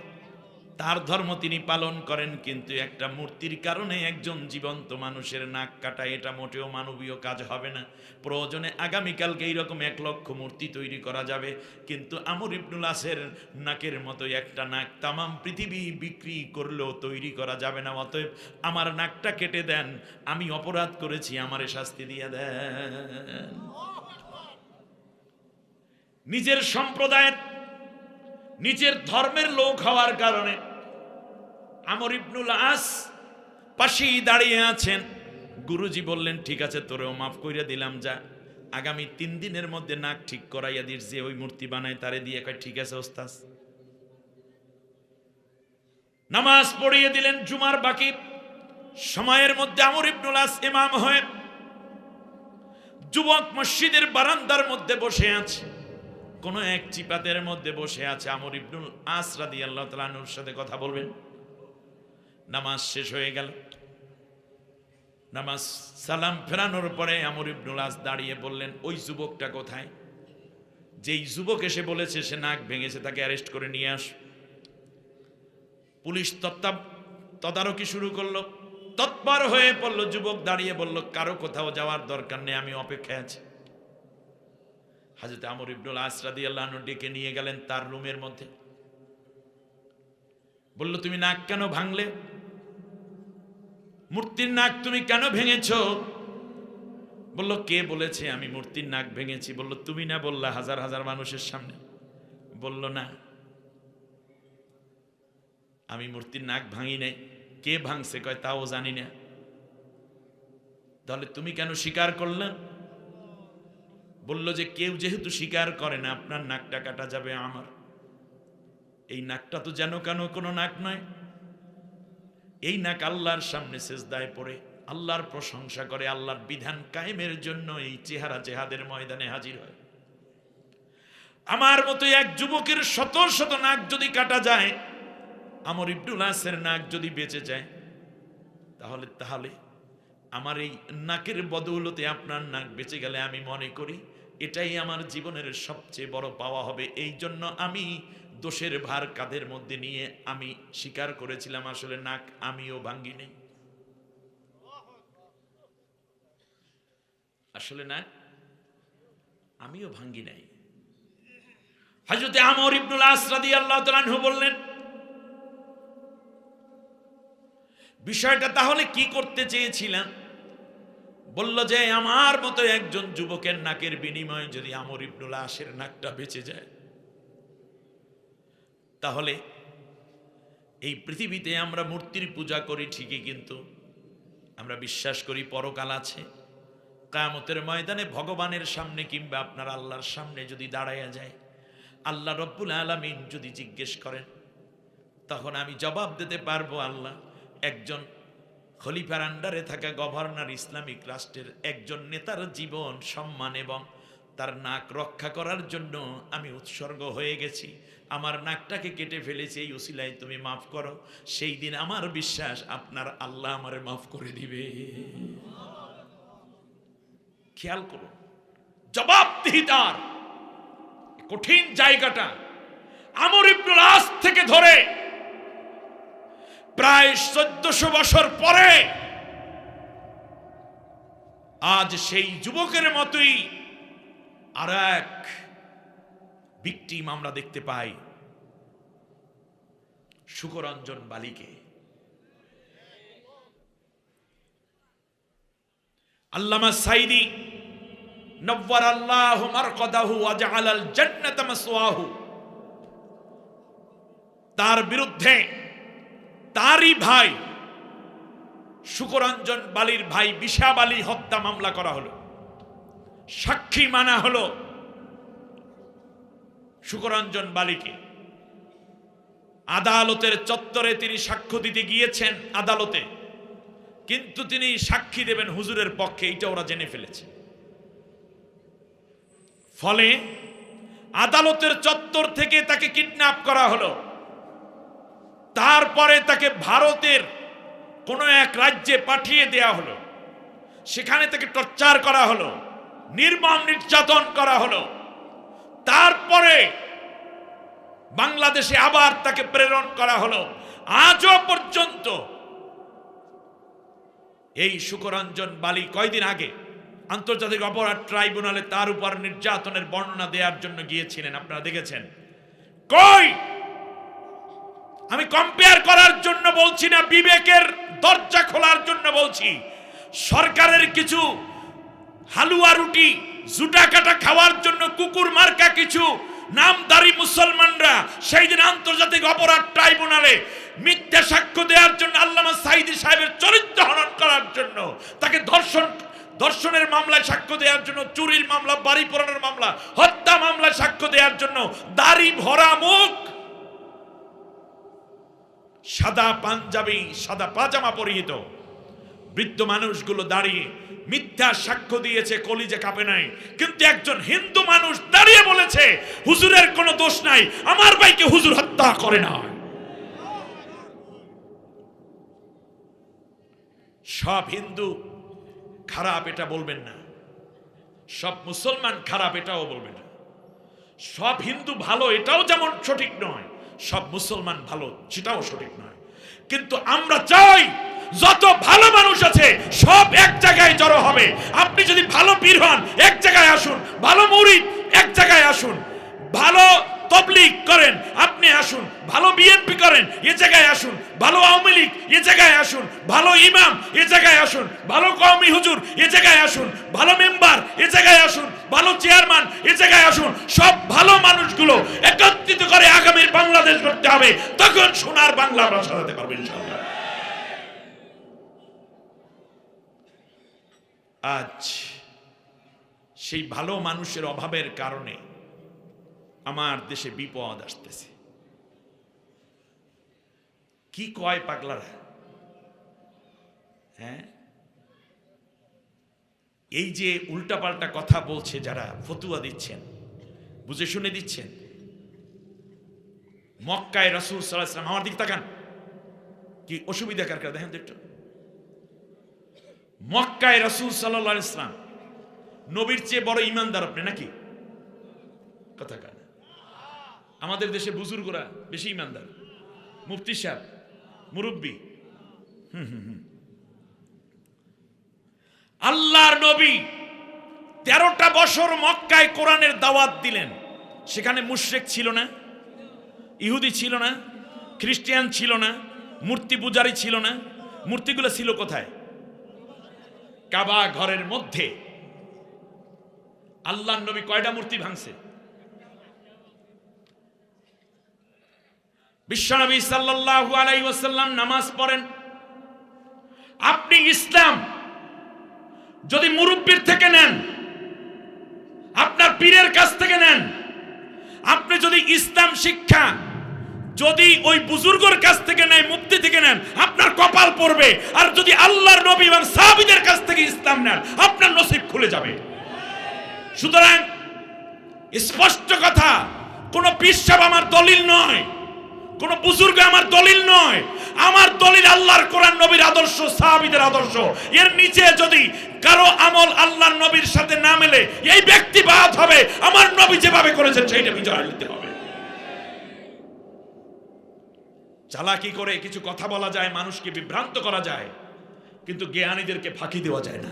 তার ধর্ম তিনি পালন করেন, কিন্তু একটা মূর্তির কারণে একজন জীবন্ত মানুষের নাক কাটা, এটা মোটেও মানবীয় কাজ হবে না। প্রয়োজনে আগামীকালকে এইরকম 1 লক্ষ মূর্তি তৈরি করা যাবে, কিন্তু আমর ইবনুল আসের নাকের মতো একটা নাক তামাম পৃথিবী বিক্রি করলেও তৈরি করা যাবে না। অতএব আমার নাকটা কেটে দেন, আমি অপরাধ করেছি, আমারে শাস্তি দিয়ে দেন। নিজের সম্প্রদায়ের, নিজের ধর্মের লোক হওয়ার কারণে আমর ইবনুল আস পাশেই দাঁড়িয়ে আছেন। গুরুজি বললেন, ঠিক আছে, তোরেও মাফ কইরা দিলাম, যা আগামী 3 দিনের মধ্যে নাক ঠিক করাইয়া দিস, যে ওই মূর্তি বানায় তারে দিয়ে। কয়, ঠিক আছে ওস্তাদ। নামাজ পড়িয়ে দিলেন। জুমার বাকি সময়ের মধ্যে আমর ইবনুল আস ইমাম হয়ে যুবক মসজিদের বারান্দার মধ্যে বসে আছে, কোন এক চিপাতের মধ্যে বসে আছে। আমর ইবনুল আস রাদিয়াল্লাহু তাআলা আনহুর সাথে কথা বলবেন। নামাজ শেষ হয়ে গেল। নামাজ সালাম ফেরানোর পরে আমর ইবনুল আস দাঁড়িয়ে বললেন, ওই যুবকটা কোথায়? যেই যুবক এসে বলেছে সে নাক ভেঙেছে, তাকে অ্যারেস্ট করে নিয়ে আস। পুলিশ তদারকি শুরু করলো, তৎপর হয়ে পড়লো। যুবক দাঁড়িয়ে বলল, কারো কোথাও যাওয়ার দরকার নেই, আমি অপেক্ষায় আছি। হযরত আমর ইবনুল আস রাদিয়াল্লাহু আনহু ডেকে নিয়ে গেলেন তার রুমের মধ্যে। বলল, তুমি নাক কেন ভাঙলে? মূর্তির নাক তুমি কেন ভেঙেছ? বলল, কে বলেছে আমি মূর্তির নাক ভেঙেছি? বলল, তুমি না বললা হাজার হাজার মানুষের সামনে? বলল, না, আমি মূর্তির নাক ভাঙি নাই। কে ভাঙছে? কয়, তাও জানি না। তাহলে তুমি কেন স্বীকার করলে? বলল যে কেউ যেহেতু স্বীকার করে না, আপনার নাকটা কাটা যাবে আমার। এই নাকটা তো যেন কেন কোনো নাক নয়, এই নাক আল্লাহর সামনে সিজদায় পড়ে আল্লাহর প্রশংসা করে, আল্লাহর বিধান কায়েমের জন্য এই চেহারা জেহাদের ময়দানে হাজির হয়। আমার মতো এক যুবকের শত শত নাক যদি কাটা যায়, আমর ইবনুল আসের নাক যদি বেঁচে যায়, তাহলে আমার এই নাকের বদৌলতে আপনার নাক বেঁচে গেলে আমি মনে করি এটাই আমার জীবনের সবচেয়ে বড় পাওয়া হবে। এই জন্য আমি দোষের ভার কাঁধের মধ্যে নিয়ে আমি স্বীকার করেছিলাম আসলে নাক আমিও ভাঙ্গি নেই। আসলে নাক আমিও ভাঙ্গি নাই। হযরতে আমর ইবনুল আস রাদিয়াল্লাহু তাআলা আনহু বললেন, বিষয়টা তাহলে কি করতে চেয়েছিলাম? বলল যে আমার মতো একজন যুবকের নাকের বিনিময়ে যদি আমর ইবনুল আসের নাকটা বেঁচে যায়, তাহলে এই পৃথিবীতে আমরা মূর্তির পূজা করি ঠিকই, কিন্তু আমরা বিশ্বাস করি পরকাল আছে। কিয়ামতের ময়দানে ভগবানের সামনে কিংবা আপনার আল্লাহর সামনে যদি দাঁড়ায়া যায়, আল্লাহ রব্বুল আলামিন যদি জিজ্ঞেস করেন, তখন আমি জবাব দিতে পারবো, আল্লাহ, একজন খলিফার আন্ডারে থাকা গভর্নর ইসলামিক রাষ্ট্রের একজন নেতার জীবন, সম্মান এবং তার নাক রক্ষা করার জন্য আমি উৎসর্গ হয়ে গেছি, আমার নাকটাকে কেটে ফেলেছি, এই উসিলায় তুমি মাফ করো। সেই দিন আমার বিশ্বাস আপনার আল্লাহ আমারে মাফ করে দিবে। খেয়াল করুন জবাবদিহিতার কঠিন জায়গাটা। আমর ইবনুল আস থেকে ধরে প্রায় 1400 বছর পরে আজ সেই যুবকের মতোই আর এক ভিকটিম আমরা দেখতে পাই, সুকরঞ্জন বালিকে। আল্লামা সাইদি নব্বারাল্লাহু মারকাদাহু ওয়া জাআলাল জান্নাতা মাসওয়াহু, তার বিরুদ্ধে তারই ভাই সুকরঞ্জন বালির ভাই বিশাব আলী হত্যা মামলা করা হলো, সাক্ষী মানা হলো সুকরঞ্জন বালিকে। আদালতের চত্বরে তিনি সাক্ষ্য দিতে গিয়েছেন আদালতে, কিন্তু তিনি সাক্ষী দেবেন হুজুরের পক্ষে, এটা ওরা জেনে ফেলেছে। ফলে আদালতের চত্বর থেকে তাকে কিডন্যাপ করা হলো, তারপরে তাকে ভারতের কোন এক রাজ্যে পাঠিয়ে দেয়া হলো, সেখানে তাকে টর্চার করা হলো, নির্মম নির্যাতন করা হলো, তারপরে বাংলাদেশে আবার তাকে প্রেরণ করা হলো। আজও পর্যন্ত এই সুকরঞ্জন বালি কয়দিন আগে আন্তর্জাতিক অপরাধ ট্রাইব্যুনালে তার উপর নির্যাতনের বর্ণনা দেওয়ার জন্য গিয়েছিলেন, আপনারা দেখেছেন। কই, আমি কম্পেয়ার করার জন্য বলছি না, বিবেকের দরজা খোলার জন্য বলছি। সরকারের কিছু হালুয়া রুটি জুটা কাটা খাওয়ার জন্য কুকুর মার্কা কিছু নামদারি মুসলমানরা সেই দিন আন্তর্জাতিক অপরাধ ট্রাইব্যুনালে মিথ্যা সাক্ষ্য দেওয়ার জন্য, আল্লামা সাইদি সাহেবের চরিত্র হনন করার জন্য, তাকে ধর্ষণের মামলায় সাক্ষ্য দেওয়ার জন্য, চুরির মামলা, বাড়ি পোড়ানোর মামলা, হত্যা মামলায় সাক্ষ্য দেওয়ার জন্য দাড়ি ভরা মুখ, সাদা পাঞ্জাবি, সাদা পাজামা পরিহিত বৃদ্ধ মানুষগুলো দাঁড়িয়ে মিথ্যা সাক্ষ্য দিয়েছে, কলিজে কাঁপে নাই। কিন্তু একজন হিন্দু মানুষ দাঁড়িয়ে বলেছে হুজুরের কোনো দোষ নাই, আমার ভাইকে হুজুর হত্যা করে না। সব হিন্দু খারাপ এটা বলবেন না, সব মুসলমান খারাপ এটাও বলবেন না, সব হিন্দু ভালো এটাও যেমন সঠিক নয়, সব মুসলমান ভালো সেটাও সঠিক নয়। কিন্তু আমরা চাই যত ভালো মানুষ আছে সব এক জায়গায় জড়ো হবে। আপনি যদি ভালো পীর হন এক জায়গায় আসুন, ভালো মুরিদ এক জায়গায় আসুন, ভালো তবলিগ করেন আপনি আসুন, ভালো বিএনপি করেন এ জায়গায় আসুন, ভালো আওয়ামী লীগ এ জায়গায় আসুন, ভালো ইমাম এ জায়গায় আসুন, ভালো কওমি হুজুর এ জায়গায় আসুন, ভালো মেম্বার এ জায়গায় আসুন, ভালো চেয়ারম্যান এ জায়গায় আসুন। সব ভালো মানুষগুলো একত্রিত করে আগামীর বাংলাদেশ করতে হবে, তখন সোনার বাংলা আমরা সাজাতে পারবো ইনশাআল্লাহ। আজ সেই ভালো মানুষের অভাবের কারণে আমার দেশে বিপদ আসতেছে। কি কয় পাগলারা, হ্যাঁ, এই যে উল্টাপাল্টা কথা বলছে, যারা ফতুয়া দিচ্ছেন, বুঝে শুনে দিচ্ছেন। মক্কায় রাসূল সাল্লাল্লাহু আলাইহি ওয়াসাল্লাম, আমার দিকে তাকান, কি অসুবিধা কার কার দেখেন তো একটু। মক্কায় রাসূল সাল্লাল্লাহু আলাইহি ওয়াসাল্লাম নবীর চেয়ে বড় ইমানদার আপনি নাকি? কথা কান। আমাদের দেশে বুজুর্গরা বেশি ইমানদার, মুফতি সাহেব, মুরব্বী। আল্লাহর নবী 13টা বছর মক্কায় কোরআনের দাওয়াত দিলেন। সেখানে মুশরিক ছিল না, ইহুদি ছিল না, খ্রিস্টান ছিল না, মূর্তি পূজারী ছিল না। মূর্তিগুলো ছিল কোথায়? কাবা ঘরের মধ্যে। আল্লাহর নবী কয়টা মূর্তি ভাঙছে? বিশ্বনবী সাল্লাল্লাহু আলাইহি ওয়াসাল্লাম নামাজ পড়েন। আপনি ইসলাম যদি মুরব্বির থেকে নেন, আপনার পীরের কাছ থেকে নেন, আপনি যদি ইসলাম শিক্ষা যদি ওই বুজুর্গের কাছ থেকে নেয়, মুফতি থেকে নেন, আপনার কপাল পড়বে। আর যদি আল্লাহর নবী এবং সাহাবীদের কাছ থেকে ইসলাম নেন, আপনার নসিব খুলে যাবে। সুতরাং স্পষ্ট কথা, কোন পীর সাহেব আমার দলিল নয়, কোন বুজুর্গ আমার দলিল নয়। আমার দলিল আল্লাহর কোরআন, নবীর আদর্শ, সাহাবীদের আদর্শ। এর নিচে যদি কারো আমল আল্লাহর নবীর সাথে না মেলে, এই ব্যক্তি বাদ হবে। আমার নবী যেভাবে করেছেন সেইটা বিজয় নিতে হবে। চালাকি করে কিছু কথা বলা যায়, মানুষকে বিভ্রান্ত করা যায়, কিন্তু জ্ঞানীদেরকে ফাঁকি দেওয়া যায় না।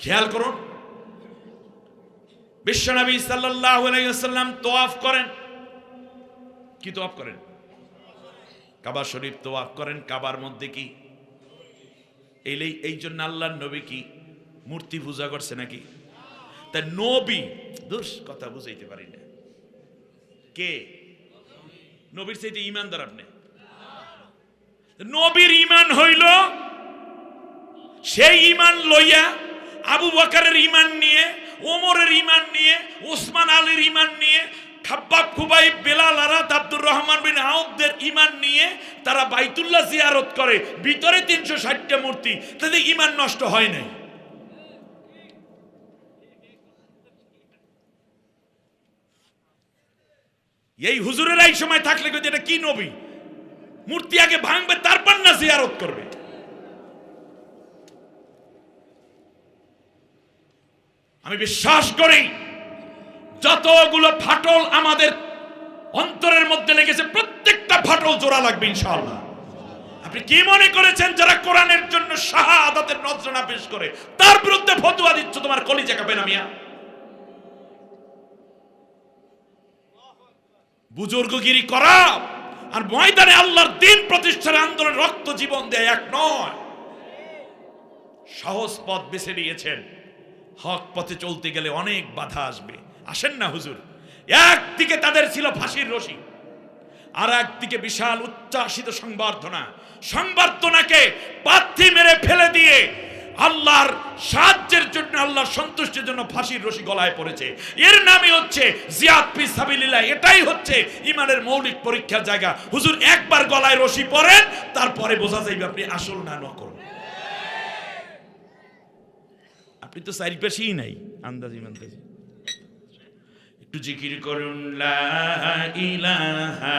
খেয়াল করুন, বিশ্বনবী সাল্লাল্লাহু আলাইহি ওয়াসাল্লাম তওয়াফ করেন। কি তওয়াফ করেন? কাবা শরীফ তওয়াফ করেন। কাবার মধ্যে কি এই জন্য আল্লাহর নবী কি মূর্তি পূজা করছে নাকি? তা নবী দুস কথা বুঝাইতে পারি না। কে নবীর চাইতে ঈমানদার? আপনি নবীর ঈমান হইল সেই ঈমান লইয়া আবু বকরের ঈমান নিয়ে, ওমরের ঈমান নিয়ে, ওসমান আলীর ঈমান নিয়ে, খাব্বাব, খুবাইব, বেলাল, আরাত, আব্দুর রহমান বিন আউফদের ঈমান নিয়ে তারা বাইতুল্লাহ জিয়ারত করে। ভিতরে 360টা মূর্তি, তাদের ঈমান নষ্ট হয় নাই। এই হুজুরের এই সময় থাকলে এটা কি নবী? মূর্তি আগে ভাঙবে, তারপর না জিয়ারত করবে। আমি বিশ্বাস করি যতগুলো ফাটল আমাদের অন্তরের মধ্যে লেগেছে, প্রত্যেকটা ফাটল জোড়া লাগবে ইনশাআল্লাহ। আপনি কি মনে করেছেন যারা কোরআনের জন্য শাহাদাতের নজরানা পেশ করে তার বিরুদ্ধে ফতোয়া দিচ্ছ? তোমার কলিজা কাঁপে না মিয়া? বুজুর্গগিরি করা আর ময়দানে আল্লাহর দ্বীন প্রতিষ্ঠার আন্দোলন রক্ত জীবন দেয় এক নয়। সহজ পথ বেছে নিয়েছেন। হক পথে চলতে গেলে অনেক বাধা আসবে। আসেন না হুজুর, একদিকে তাদের ছিল ফাঁসির রশি, আর একদিকে বিশাল উচ্চাসিত সংবর্ধনাকে পাথি মেরে ফেলে দিয়ে আল্লাহর সাহায্যের জন্য, আল্লাহর সন্তুষ্টির জন্য ফাঁসির রশি গলায় পড়েছে। এর নামই হচ্ছে জিহাদ ফি সাবিলিল্লাহ। এটাই হচ্ছে ইমানের মৌলিক পরীক্ষার জায়গা। হুজুর একবার গলায় রশি পড়েন, তারপরে বোঝা যাইবে আপনি আসল না নকল। আপনি তো চারিপাশেই নাই, আন্দাজি মান্দাজি। একটু জিকির করুন লা ইলাহা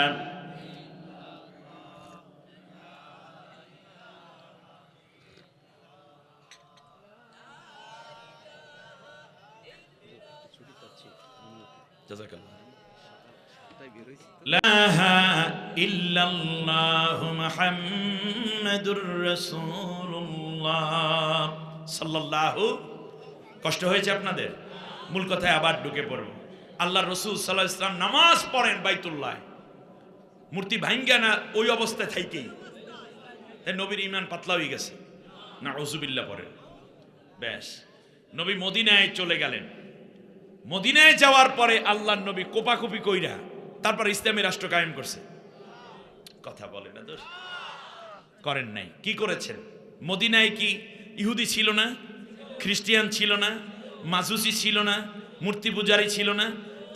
ইল্লাল্লাহু মুহাম্মাদুর রাসূলুল্লাহ সাল্লাল্লাহু। কষ্ট হয়েছে আপনাদের? মূল কথায় আবার ঢুকে পড়ব। আল্লাহ রসুল সাল্লাল্লাহু আলাইহি ওয়াসাল্লাম নামাজ পড়েন বাইতুল্লাহ, মূর্তি ভাঙ্গা না ওই অবস্থায় থাইকেই। নবীর ঈমান পাতলা হয়ে গেছে, নাউযুবিল্লাহ পড়েন। ব্যাস, নবী মদিনায় চলে গেলেন। মদিনায় যাওয়ার পরে আল্লাহর নবী কোপাকুপি কইরা তারপর ইসলামী রাষ্ট্র কায়েম করছে। কথা বলে না দোষ করেন নাই। কি করেছেন? মদিনায় কি ইহুদি ছিল না? খ্রিস্টান ছিল না? মাজুসি ছিল না? মূর্তি পূজারী ছিল না?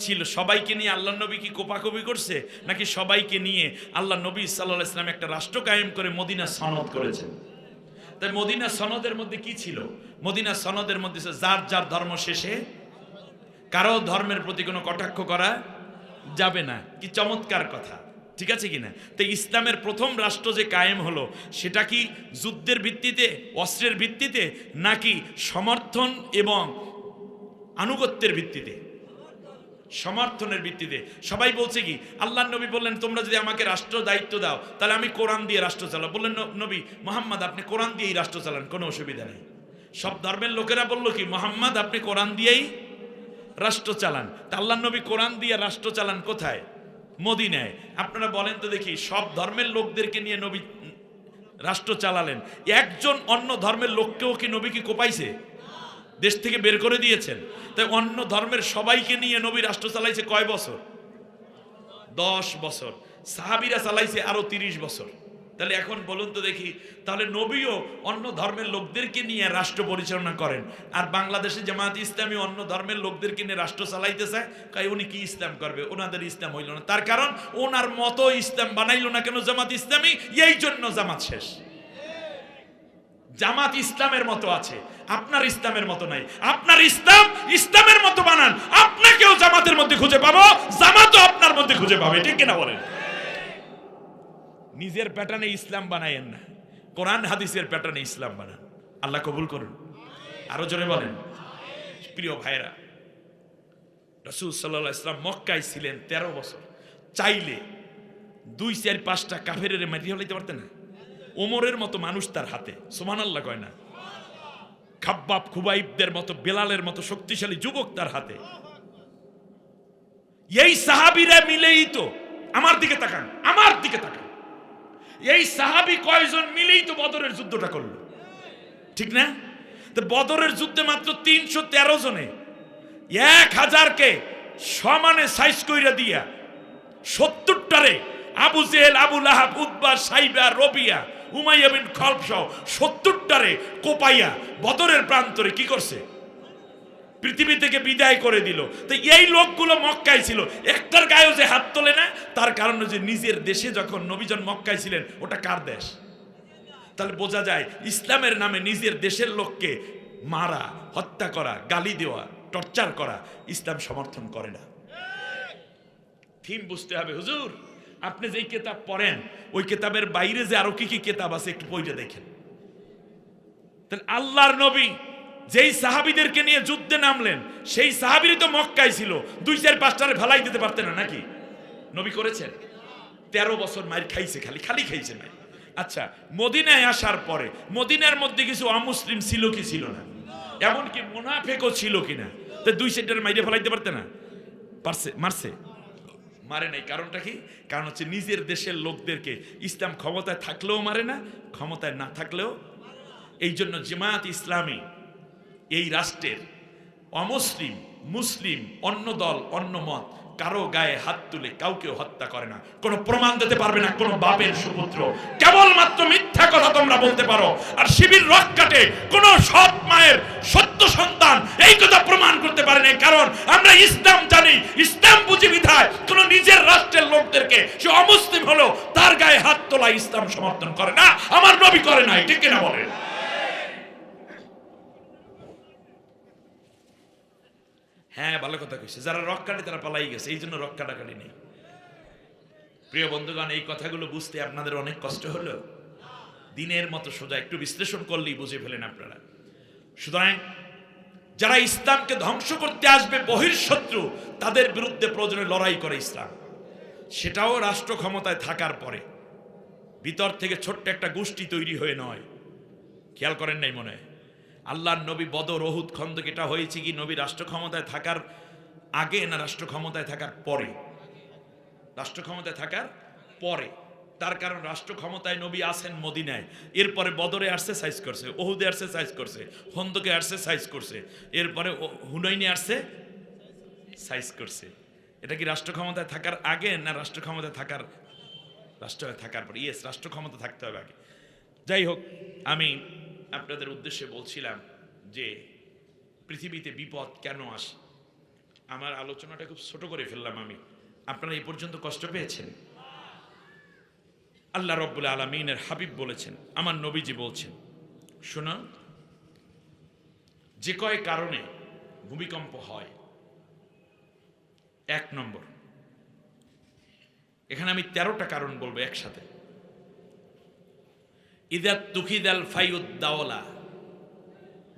ছিল। সবাইকে নিয়ে আল্লাহ নবী কি কোপাকুপি করছে? নাকি সবাইকে নিয়ে আল্লাহ নবী সাল্লাল্লাহু আলাইহি ওয়াসাল্লাম একটা রাষ্ট্র কায়েম করে মদিনা সনদ করেছেন? তাই মদিনা সনদের মধ্যে কি ছিল? মদিনা সনদের মধ্যে যার যার ধর্ম শেষে কারো ধর্মের প্রতি কোনো কটাক্ষ করা যাবে না। কি চমৎকার কথা, ঠিক আছে কিনা? তো ইসলামের প্রথম রাষ্ট্র যে কায়েম হলো, সেটা কি যুদ্ধের ভিত্তিতে, অস্ত্রের ভিত্তিতে, নাকি সমর্থন এবং আনুগত্যের ভিত্তিতে? সমর্থনের ভিত্তিতে। সবাই বলছে কি, আল্লাহর নবী বললেন তোমরা যদি আমাকে রাষ্ট্র দায়িত্ব দাও তাহলে আমি কোরআন দিয়ে রাষ্ট্র চালাবো। বললেন নবী মুহাম্মদ আপনি কোরআন দিয়েই রাষ্ট্র চালান, কোনো অসুবিধা নেই। সব ধর্মের লোকেরা বলল কি, মোহাম্মদ আপনি কোরআন দিয়েই রাষ্ট্র চালান। তা আল্লাহর নবী কোরআন দিয়ে রাষ্ট্র চালান কোথায়? মদিনায়। আপনারা বলেন তো দেখি, সব ধর্মের লোকদেরকে নিয়ে নবী রাষ্ট্র চালালেন, একজন অন্য ধর্মের লোককেও কি নবী কি কোপাইছে? দেশ থেকে বের করে দিয়েছেন। তাই অন্য ধর্মের সবাইকে নিয়ে নবী রাষ্ট্র চালাইছে কয় বছর? 10 বছর। সাহাবীরা চালাইছে আরো 30 বছর। তাহলে এখন বলুন তো দেখি, তাহলে নবীও অন্য ধর্মের লোকদেরকে নিয়ে রাষ্ট্র পরিচালনা করেন, আর বাংলাদেশে জামায়াত ইসলামী অন্য ধর্মের লোকদেরকে নিয়ে রাষ্ট্র চালাইতে চায়। কাই উনি কি ইসলাম করবে? ওনাদের ইসলাম হইল না। তার কারণ ওনার মতো ইসলাম বানাইলো না কেন জামাত ইসলামী? এই জন্য জামাত শেষ। জামাত ইসলামের মতো আছে, আপনার ইসলামের মতো নাই। আপনার ইসলাম ইসলামের মতো বানান, আপনাকেও জামাতের মধ্যে খুঁজে পাবো, জামাতও আপনার মধ্যে খুঁজে পাবে। ঠিক কিনা বলেন? নিজের প্যাটার্নে ইসলাম বানায়েন না, কোরআন হাদিসের প্যাটার্নে ইসলাম বানান। আল্লাহ কবুল করুন। আরো জোরে বলেন। প্রিয় ভাইরা, রাসূল সাল্লাল্লাহু আলাইহি ওয়াসাল্লাম মক্কায় ছিলেন 13 বছর। চাইলে 2-4-5টা কাফেরের মারিয়ে ফেলাইতে পারতেন না। ওমরের মতো মানুষ তার হাতে, সুবহানাল্লাহ কয় না? খাব্বাব খুবাইবদের মতো, বেলালের মতো শক্তিশালী যুবক তার হাতে। এই সাহাবীরা মিলেই তো, আমার দিকে তাকান, আমার দিকে তাকান, এই সাহাবী কয়জন মিলেই তো বদরের যুদ্ধটা করলো, ঠিক না? তো বদরের যুদ্ধে মাত্র 313 জনে 1000কে সমানে সাইজ কইরা দিয়া 70টারে আবু জেহেল, আবু লাহাব, উতবা, সাইবা, রবিয়া, উমাইয়া বিন খলফ সহ 70টারে কোপাইয়া বদরের প্রান্তরে কি করছে? পৃথিবী থেকে বিদায় করে দিল। তো এই লোকগুলো মক্কায় ছিল, একটার গায়েও যে হাত তোলে না, তার কারণ যে নিজের দেশে যখন নবীজন মক্কায় ছিলেন, ওটা কার দেশ? তাহলে বোঝা যায় ইসলামের নামে নিজের দেশের লোককে মারা, হত্যা করা, গালি দেওয়া, টর্চার করা ইসলাম সমর্থন করে না। থিম বুঝতে হবে। হুজুর আপনি যেই কিতাব পড়েন, ওই কিতাবের বাইরে যে আরো কি কি কিতাব আছে একটু পড়ে দেখেন। তাহলে আল্লাহর নবী যেই সাহাবীদেরকে নিয়ে যুদ্ধে নামলেন, সেই সাহাবীরই তো মক্কায় ছিল। 2-4-5টারে ফেলাই দিতে পারতেন না নাকি? নবী করেছেন? 13 বছর মাইর খাইছে, খালি খাইছে না। আচ্ছা, মদিনায় আসার পরে মদিনার মধ্যে কিছু অমুসলিম ছিল কি ছিল না? এমনকি মুনাফিকও ছিল কিনা? তো 2-4টারে মাইরে ফেলাইতে পারতেন না? পারছে? মারছে? মারে নাই। কারণটা কি? কারণ হচ্ছে নিজের দেশের লোকদেরকে ইসলাম ক্ষমতায় থাকলেও মারে না, ক্ষমতায় না থাকলেও। এই জন্য জামায়াত ইসলামী এই রাষ্ট্রের অমুসলিম, মুসলিম, অন্য দল, অন্য মত কারো গায়ে হাত তুলে কাউকে হত্যা করে না। কোনো প্রমাণ দিতে পারবে না কোনো বাপের সুপুত্র, কেবলমাত্র মিথ্যা কথা তোমরা বলতে পারো। আর শিবির রক কাটে কোন সৎ মায়ের সত্য সন্তান এই কথা প্রমাণ করতে পারে না। কারণ আমরা ইসলাম জানি, ইসলাম বুঝি বিধায় কোন নিজের রাষ্ট্রের লোকদেরকে, সে অমুসলিম হলো, তার গায়ে হাত তোলা ইসলাম সমর্থন করে না, আমার নবী করে নাই। ঠিক কিনা বলেন? হ্যাঁ, ভালো কথা কইছে। যারা রক কাটে তারা পালাই গেছে, এই জন্য রক কাটাকাটি নেই। প্রিয় বন্ধুগণ, এই কথাগুলো বুঝতে আপনাদের অনেক কষ্ট হলো। দিনের মতো সোজা একটু বিশ্লেষণ করলেই বুঝে ফেলেন আপনারা। সুতরাং যারা ইসলামকে ধ্বংস করতে আসবে, বহির্শত্রু, তাদের বিরুদ্ধে প্রয়োজনে লড়াই করে ইসলাম। সেটাও রাষ্ট্র ক্ষমতায় থাকার পরে, ভিতর থেকে ছোট্ট একটা গোষ্ঠী তৈরি হয়ে নয়। খেয়াল করেন নাই মনে হয়? আল্লাহর নবী বদর, ওহুদ, খন্দক এটা হয়েছে কি নবী রাষ্ট্র ক্ষমতায় থাকার আগে না রাষ্ট্র ক্ষমতায় থাকার পরে? রাষ্ট্র ক্ষমতায় থাকার পরে। তার কারণ রাষ্ট্র ক্ষমতায় নবী আসেন মদিনায়, এরপরে বদরে আসছে সাইজ করছে, ওহুদে আসছে সাইজ করছে, খন্দকে আসছে সাইজ করছে, এরপরে হুনাইনে আসছে সাইজ করছে। এটা কি রাষ্ট্র ক্ষমতায় থাকার আগে না রাষ্ট্র ক্ষমতায় থাকার? রাষ্ট্র থাকার পরে। ইয়েস, রাষ্ট্র ক্ষমতা থাকতে হবে আগে। যাই হোক, আমি আপনাদের উদ্দেশ্যে বলছিলাম যে পৃথিবীতে বিপদ কেন আসে। আমার আলোচনাটা খুব ছোট করে ফেললাম আমি। আপনারা এই পর্যন্ত কষ্ট পেয়েছেন? আল্লাহ রাব্বুল আলামিনের হাবিব বলেছেন, আমার নবীজি বলছেন, শোনো, যে কয় কারণে ভূমিকম্প হয়। 1 নম্বর, এখানে আমি 13টা কারণ বলবো একসাথে। ইদা তুখিদাল ফাইউদ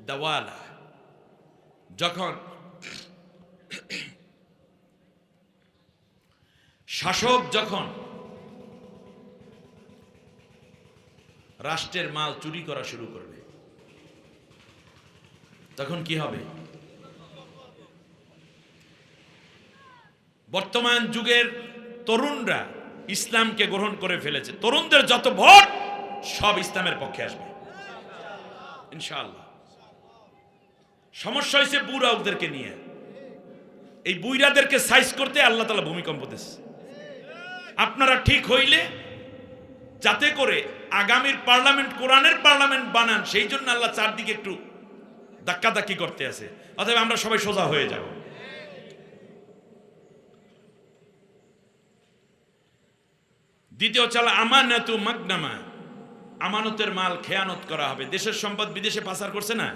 দাওয়ালা, যখন শাসক যখন রাষ্ট্রের মাল চুরি করা শুরু করবে, তখন কি হবে? বর্তমান যুগের তরুণরা ইসলামকে গ্রহণ করে ফেলেছে। তরুণদের যত ভোট সব ইসলামের পক্ষে আসবে ইনশাআল্লাহ। সমস্যা হয়েছে বুড়াদেরকে নিয়ে। এই বুইরাদেরকে সাইজ করতে আল্লাহ তাআলা ভূমিকম্প দিয়েছে। আপনারা ঠিক হইলে যাতে করে আগামীর পার্লামেন্ট কোরআনের পার্লামেন্ট বানান, সেই জন্য আল্লাহ চারদিকে একটু ধাক্কাধাক্কি করতে আছে, অতএব আমরা সবাই সোজা হয়ে যাব। দ্বিতীয় চাল আমানাতু মাগনামা, আমানতের মাল খেয়ানত করা হবে। দেশের সম্পদ বিদেশে পাচার করছে না,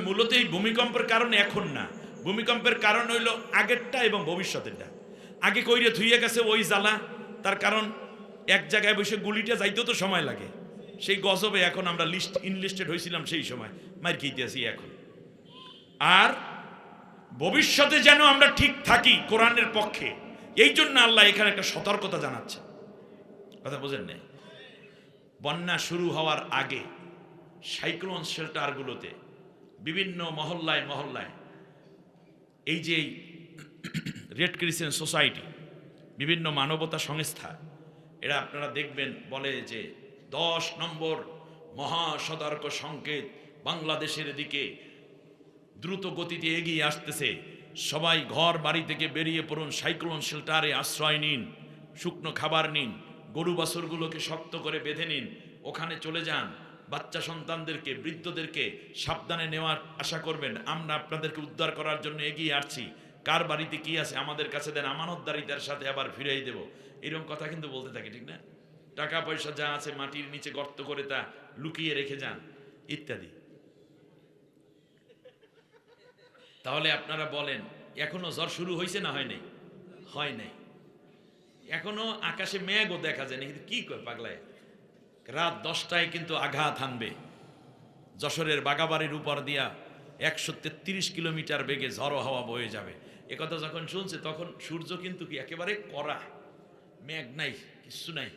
মূলত এই ভূমিকম্পের কারণে এখন না, ভূমিকম্পের কারণ হইল আগেরটা এবং ভবিষ্যতেরটা। আগে কইরে থুইয়ে গেছে ওই জ্বালা, তার কারণ এক জায়গায় বসে গুলিটা যাইতেও তো সময় লাগে। সেই গজবে এখন আমরা ইনলিস্টেড হয়েছিলাম, সেই সময় মার খেতে আছি এখন। আর ভবিষ্যতে যেন আমরা ঠিক থাকি কোরআনের পক্ষে, এই জন্য আল্লাহ এখানে একটা সতর্কতা জানাচ্ছে। কথা বোঝেন নাই? বন্যা শুরু হওয়ার আগে সাইক্লোন শেল্টারগুলোতে বিভিন্ন মহল্লায় মহল্লায় এই যে রেড ক্রিসেন্ট সোসাইটি, বিভিন্ন মানবতা সংস্থা, এরা আপনারা দেখবেন বলে যে 10 নম্বর মহা সতর্ক সংকেত বাংলাদেশের দিকে দ্রুত গতিতে এগিয়ে আসতেছে, সবাই ঘর বাড়ি থেকে বেরিয়ে পড়ুন, সাইক্লোন শেল্টারে আশ্রয় নিন, শুকনো খাবার নিন, গরু বাছুরগুলোকে শক্ত করে বেঁধে নিন, ওখানে চলে যান, বাচ্চা সন্তানদেরকে বৃদ্ধদেরকে সাবধানে নেওয়ার আশা করবেন, আমরা আপনাদেরকে উদ্ধার করার জন্য এগিয়ে আসছি, কার বাড়িতে কি আছে আমাদের কাছে দেন, আমানতদারিতার সাথে আবার ফিরিয়ে দেব, এরকম কথা কিন্তু বলতে থাকে, ঠিক না? টাকা পয়সা যা আছে মাটির নিচে গর্ত করে তা লুকিয়ে রেখে যান ইত্যাদি। তাহলে আপনারা বলেন এখনো ঝড় শুরু হয়েছে না হয় নাই? হয় নাই। এখনো আকাশে মেঘও দেখা যায় না, কিন্তু কি কয় পাগলায়, রাত 10টায় কিন্তু আঘাত হানবে। যশোরের বাগাবাড়ির উপর দিয়া 133 কিলোমিটার বেগে ঝড়ো হাওয়া বয়ে যাবে। একথা যখন শুনছে তখন সূর্য কিন্তু কি একেবারে কড়া, মেঘ নাই, কিছু নাই।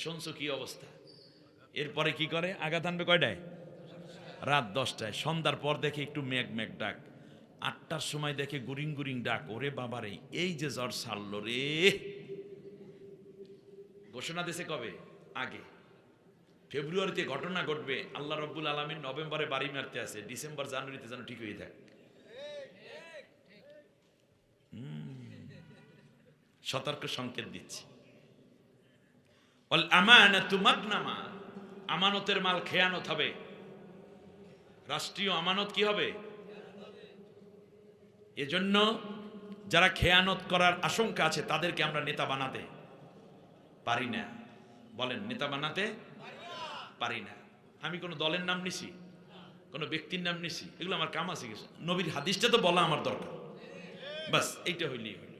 শুনছো কি অবস্থা? এরপরে কি করে? আঘাত হানবে কয়টায়? রাত 10টায়। সন্ধ্যার পর দেখে একটু মেঘ মেঘ ডাক, 8টার সময় দেখে গুরিং গুরিং ডাক, ওরে বাবারে এই যে জ্বর ছাড়লো রে। ঘোষণা দিয়েছে কবে? আগে। ফেব্রুয়ারিতে ঘটনা ঘটবে, আল্লাহ রব্বুল আলামিন নভেম্বরে বাড়ি মারতে আছে, ডিসেম্বর জানুয়ারিতে যেন ঠিক হয়ে থাকে। সতর্ক সংকেত দিচ্ছি। আমানাতু মাগনামা, আমানতের মাল খেয়ানত হবে। রাষ্ট্রীয় আমানত কি হবে? এজন্য যারা খেয়ানত করার আশঙ্কা আছে তাদেরকে আমরা নেতা বানাতে পারি না। বলেন, নেতা বানাতে পারি না। আমি কোনো দলের নাম নিছি, কোনো ব্যক্তির নাম নিছি, এগুলো আমার কাম আছে কিছু। নবীর হাদিসটা তো বলা আমার দরকার, বাস এইটা হইলেই হইল।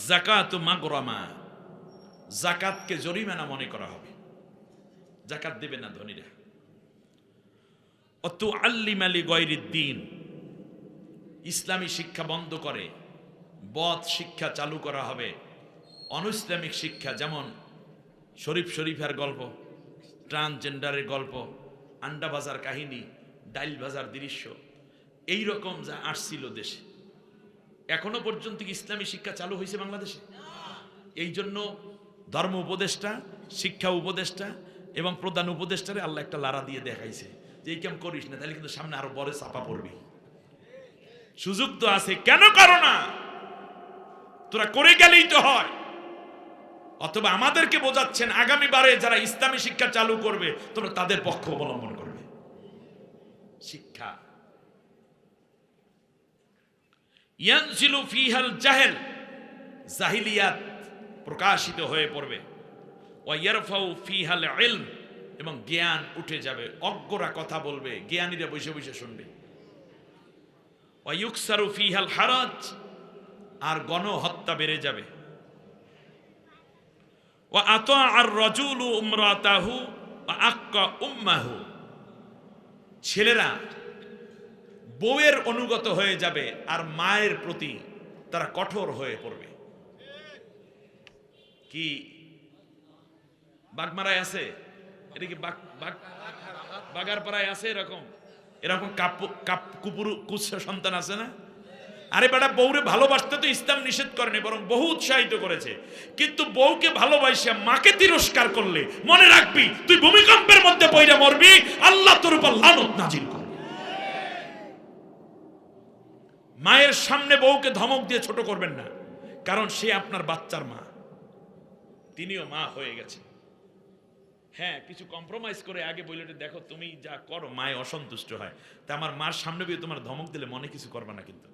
যাকাতু মাগরামা, যাকাতকে জরিমানা মনে করা হবে, যাকাত দেবে না ধনীরা। তুআল্লিমা লিগায়রিদ্দিন, ইসলামী শিক্ষা বন্ধ করে বদ শিক্ষা চালু করা হবে, অনইসলামিক শিক্ষা, যেমন শরীফ শরীফের গল্প, ট্রান্সজেন্ডারের গল্প, আন্ডা ভাজার কাহিনী, ডাইল ভাজার দৃশ্য, এই রকম যা আসছিল দেশে। এখনো পর্যন্ত কি ইসলামী শিক্ষা চালু হয়েছে বাংলাদেশে? এই জন্য ধর্ম উপদেষ্টা, শিক্ষা উপদেষ্টা এবং প্রধান উপদেষ্টারে আল্লাহ একটা লারা দিয়ে দেখাইছে যে এই কাম করিস না, তাহলে কিন্তু সামনে আরো বড় চাপা পড়বি। সুযোগ তো আছে, কেন করো না? তোরা করে গেলেই তো হয়। অথবা আমাদেরকে বোঝাচ্ছেন আগামী বারে যারা ইসলামী শিক্ষা চালু করবে তোমরা তাদের পক্ষ অবলম্বন করবে। শিক্ষা ইয়ানজিলু ফিহাল জাহেল, জাহিলিয়াত প্রকাশিত হয়ে পড়বে। ওয়া ইয়ারফাউ ফিহাল ইলম, এবং জ্ঞান উঠে যাবে। অজ্ঞরা কথা বলবে, জ্ঞানীরা বসে বসে শুনবে। ওয়া ইউকসারু ফিহাল হারাজ, আর গণহত্যা বেড়ে যাবে। ওয়া আতাআর রাজুলু ইমরাতাহু ওয়া আক্কা উম্মাহু, ছেলেরা বউয়ের অনুগত হয়ে যাবে আর মায়ের প্রতি তারা কঠোর হয়ে পড়বে। কি বাগমারায় আছে? এটা কি বাগারপাড়ায় আছে এরকম এরকম কুপুরু কুৎসা সন্তান আছে না? আরে বেটা, বউরে ভালোবাসতে তো ইসলাম নিষেধ করেনি, বরং বহু উৎসাহিত করেছে। কিন্তু বউকে ভালোবাসিয়া মাকে তিরস্কার করলে মনে রাখবি তুই ভূমিকম্পের মধ্যে পইরা মরবি, আল্লাহ তোর উপর লানত নাজিল করবে। মায়ের সামনে বউকে ধমক দিয়ে ছোট করবেন না, কারণ সে আপনার বাচ্চার মা, তিনিও মা হয়ে গেছে। হ্যাঁ, কিছু কম্প্রোমাইজ করে আগে বলে দেখো তুমি যা করো মায়ে অসন্তুষ্ট হয়, তা আমার মার সামনে গিয়ে তোমার ধমক দিলে মনে কিছু করবে না, কিন্তু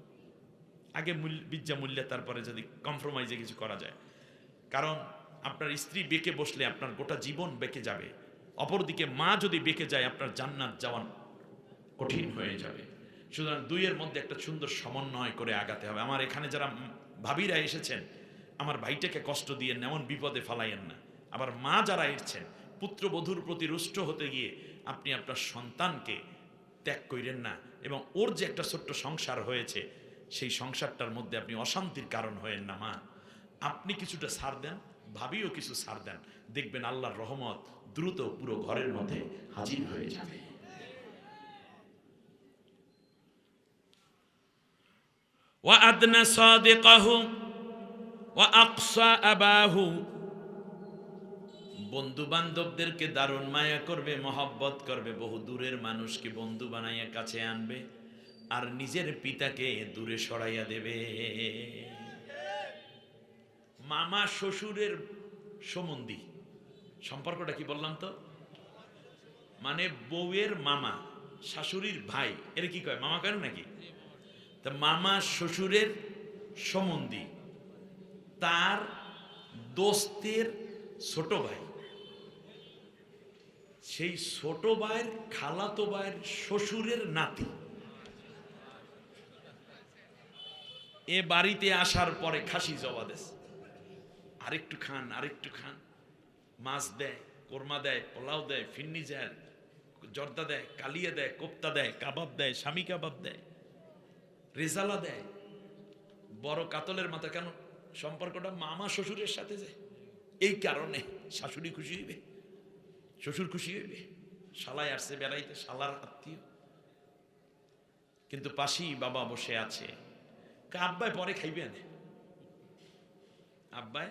আগে বিদ্যা মূল্য, তারপরে যদি কম্প্রোমাইজে কিছু করা যায়। কারণ আপনার স্ত্রী বেঁকে বসলে আপনার গোটা জীবন বেঁকে যাবে, অপরদিকে মা যদি বেঁকে যায় আপনার জান্নাত যাওয়া কঠিন হয়ে যাবে। সুতরাং দুইয়ের মধ্যে একটা সুন্দর সমন্বয় করে আগাতে হবে। আমার এখানে যারা ভাবিরা এসেছেন, আমার ভাইটাকে কষ্ট দিয়ে এমন বিপদে ফালাইয়েন না। আবার মা যারা এসেছেন, পুত্রবধূর প্রতি রুষ্ট হতে গিয়ে আপনি আপনার সন্তানকে ত্যাগ করেন না, এবং ওর যে একটা ছোট্ট সংসার হয়েছে সেই সংসারটার মধ্যে আপনি অশান্তির কারণ হয়েন না। মা, আপনি কিছুটা ছাড় দেন, ভাবিও কিছু ছাড় দেন, দেখবেন আল্লাহর রহমত দ্রুত পুরো ঘরের মধ্যে হাজির হয়ে যাবে। وأدنى صادقه وأقصى أباه, বন্ধু বান্ধবদেরকে দারুণ মায়া করবে, মহব্বত করবে, বহু দূরের মানুষকে বন্ধু বানাইয়া কাছে আনবে, আর নিজের পিতাকে দূরে সরাইয়া দেবে। মামা শ্বশুরের সম্বন্ধী সম্পর্কটা কি বললাম তো? মানে বউয়ের মামা শাশুড়ির ভাই, এর কি কয়? মামা কেন নাকি? তা মামা শ্বশুরের সম্বন্ধী, তার দোস্তের ছোট ভাই, সেই ছোট ভাইয়ের খালাতো ভাইয়ের শ্বশুরের নাতি। এ বাড়িতে আসার পরে খাসি জবা দেয়, আরেকটু খান, আরেকটু খান, মাছ দেয়, কোরমা দেয়, পোলাও দেয়, ফিন্নি দেয়, জর্দা দেয়, কালিয়া দেয়, কোপ্তা দেয়, কাবাব দেয়, স্বামী কাবাব দেয়, রেজালা দেয়, বড় কাতলের মাথা। কেন? সম্পর্কটা মামা শ্বশুরের সাথে যায়, এই কারণে শাশুড়ি খুশি হইবে, শ্বশুর খুশি হইবে, শালায় আসছে বেড়াইতে, শালার আত্মীয়। কিন্তু পাশেই বাবা বসে আছে, আব্বাই পরে খাইবেন, আব্বাই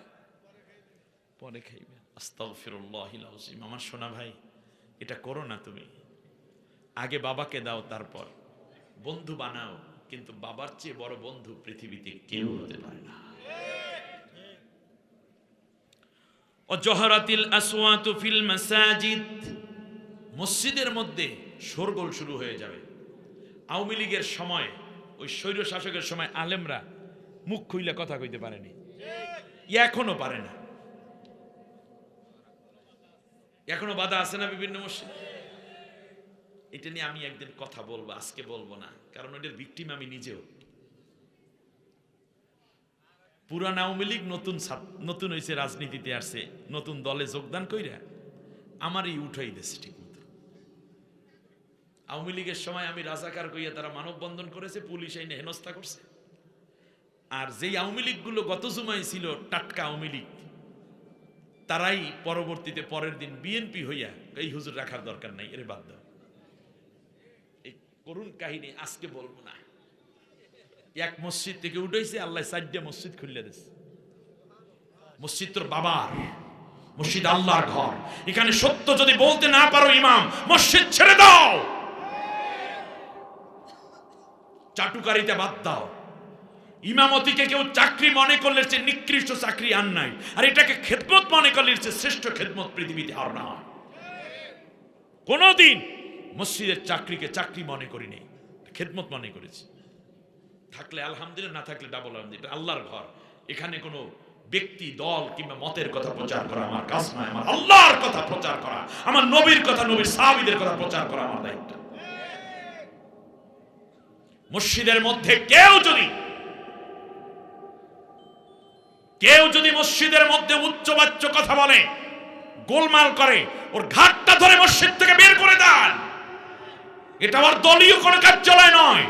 পরে খাইবেন। আস্তাগফিরুল্লাহিল আযীম। আমার সোনা ভাই, এটা করো না তুমি। আগে বাবাকে দাও, তারপর বন্ধু বানাও, কিন্তু বাবার চেয়ে বড় বন্ধু পৃথিবীতে কেউ হতে পারে না। অজহরাতিল আসওয়াতু ফিল মাসাজিদ, মসজিদের মধ্যে শোরগোল শুরু হয়ে যাবে। আওয়ামী লীগের সময়, ওই স্বৈর শাসকের সময় আলেমরা মুখ খুইলে কথা কইতে পারেনি, এখনো পারে না, এখনো বাধা আছে না বিভিন্ন মসজিদ। এটা নিয়ে আমি একদিন কথা বলবো, আজকে বলবো না, কারণ ওটার ভিকটিম আমি নিজেও। পুরান আওয়ামী লীগ নতুন হয়েছে, রাজনীতিতে আসছে, নতুন দলে যোগদান কইরা আমারই উঠাই দিয়েছে ঠিক মতো। আওয়ামী লীগের সময় আমি রাজাকার কইয়া তারা মানববন্ধন করেছে, পুলিশ আইনে হেনস্থা করছে। আর যেই আওয়ামী লীগগুলো গত জুমায় ছিল টাটকা আওয়ামী লীগ, তারাই পরবর্তীতে পরের দিন বিএনপি হইয়া এই হুজুর রাখার দরকার নাই, এর বাদ দাও। এই করুণ কাহিনী আজকে বলবো না। এক মসজিদ থেকে উঠেছে, আল্লাহ 4টা মসজিদ খুলে দিয়েছে। মসজিদ তোর বাবার, মসজিদ আল্লাহর ঘর। এখানে সত্য যদি বলতে না পারো ইমাম, মসজিদ ছেড়ে দাও, চাটুকারিতা বাদ দাও। ইমামতিকে কেউ চাকরি মনে করলে সে নিকৃষ্ট চাকরি আর নাই, আর এটাকে খেদমত মনে করলে সে শ্রেষ্ঠ খেদমত পৃথিবীতে আর না। কোনদিন মসজিদের চাকরিকে চাকরি মনে করি নেই, খেদমত মনে করেছি। থাকলে আলহামদুলিল্লাহ, না থাকলে ডাবল আলহামদুলিল্লাহ। আল্লাহর ঘর, এখানে কোনো ব্যক্তি দল কিংবা মতের কথা প্রচার করা আমার কাজ নয়। আমার আল্লাহর কথা প্রচার করা, আমার নবীর কথা, নবীর সাহাবীদের কথা প্রচার করা আমার দায়িত্ব। মসজিদের মধ্যে কেউ যদি মসজিদের মধ্যে উচ্চবাচ্য কথা বলে, গোলমাল করে, ওর ঘাটটা ধরে মসজিদ থেকে বের করে দেন। এটা আমার দলীয় কোনো কার্যালয় নয়,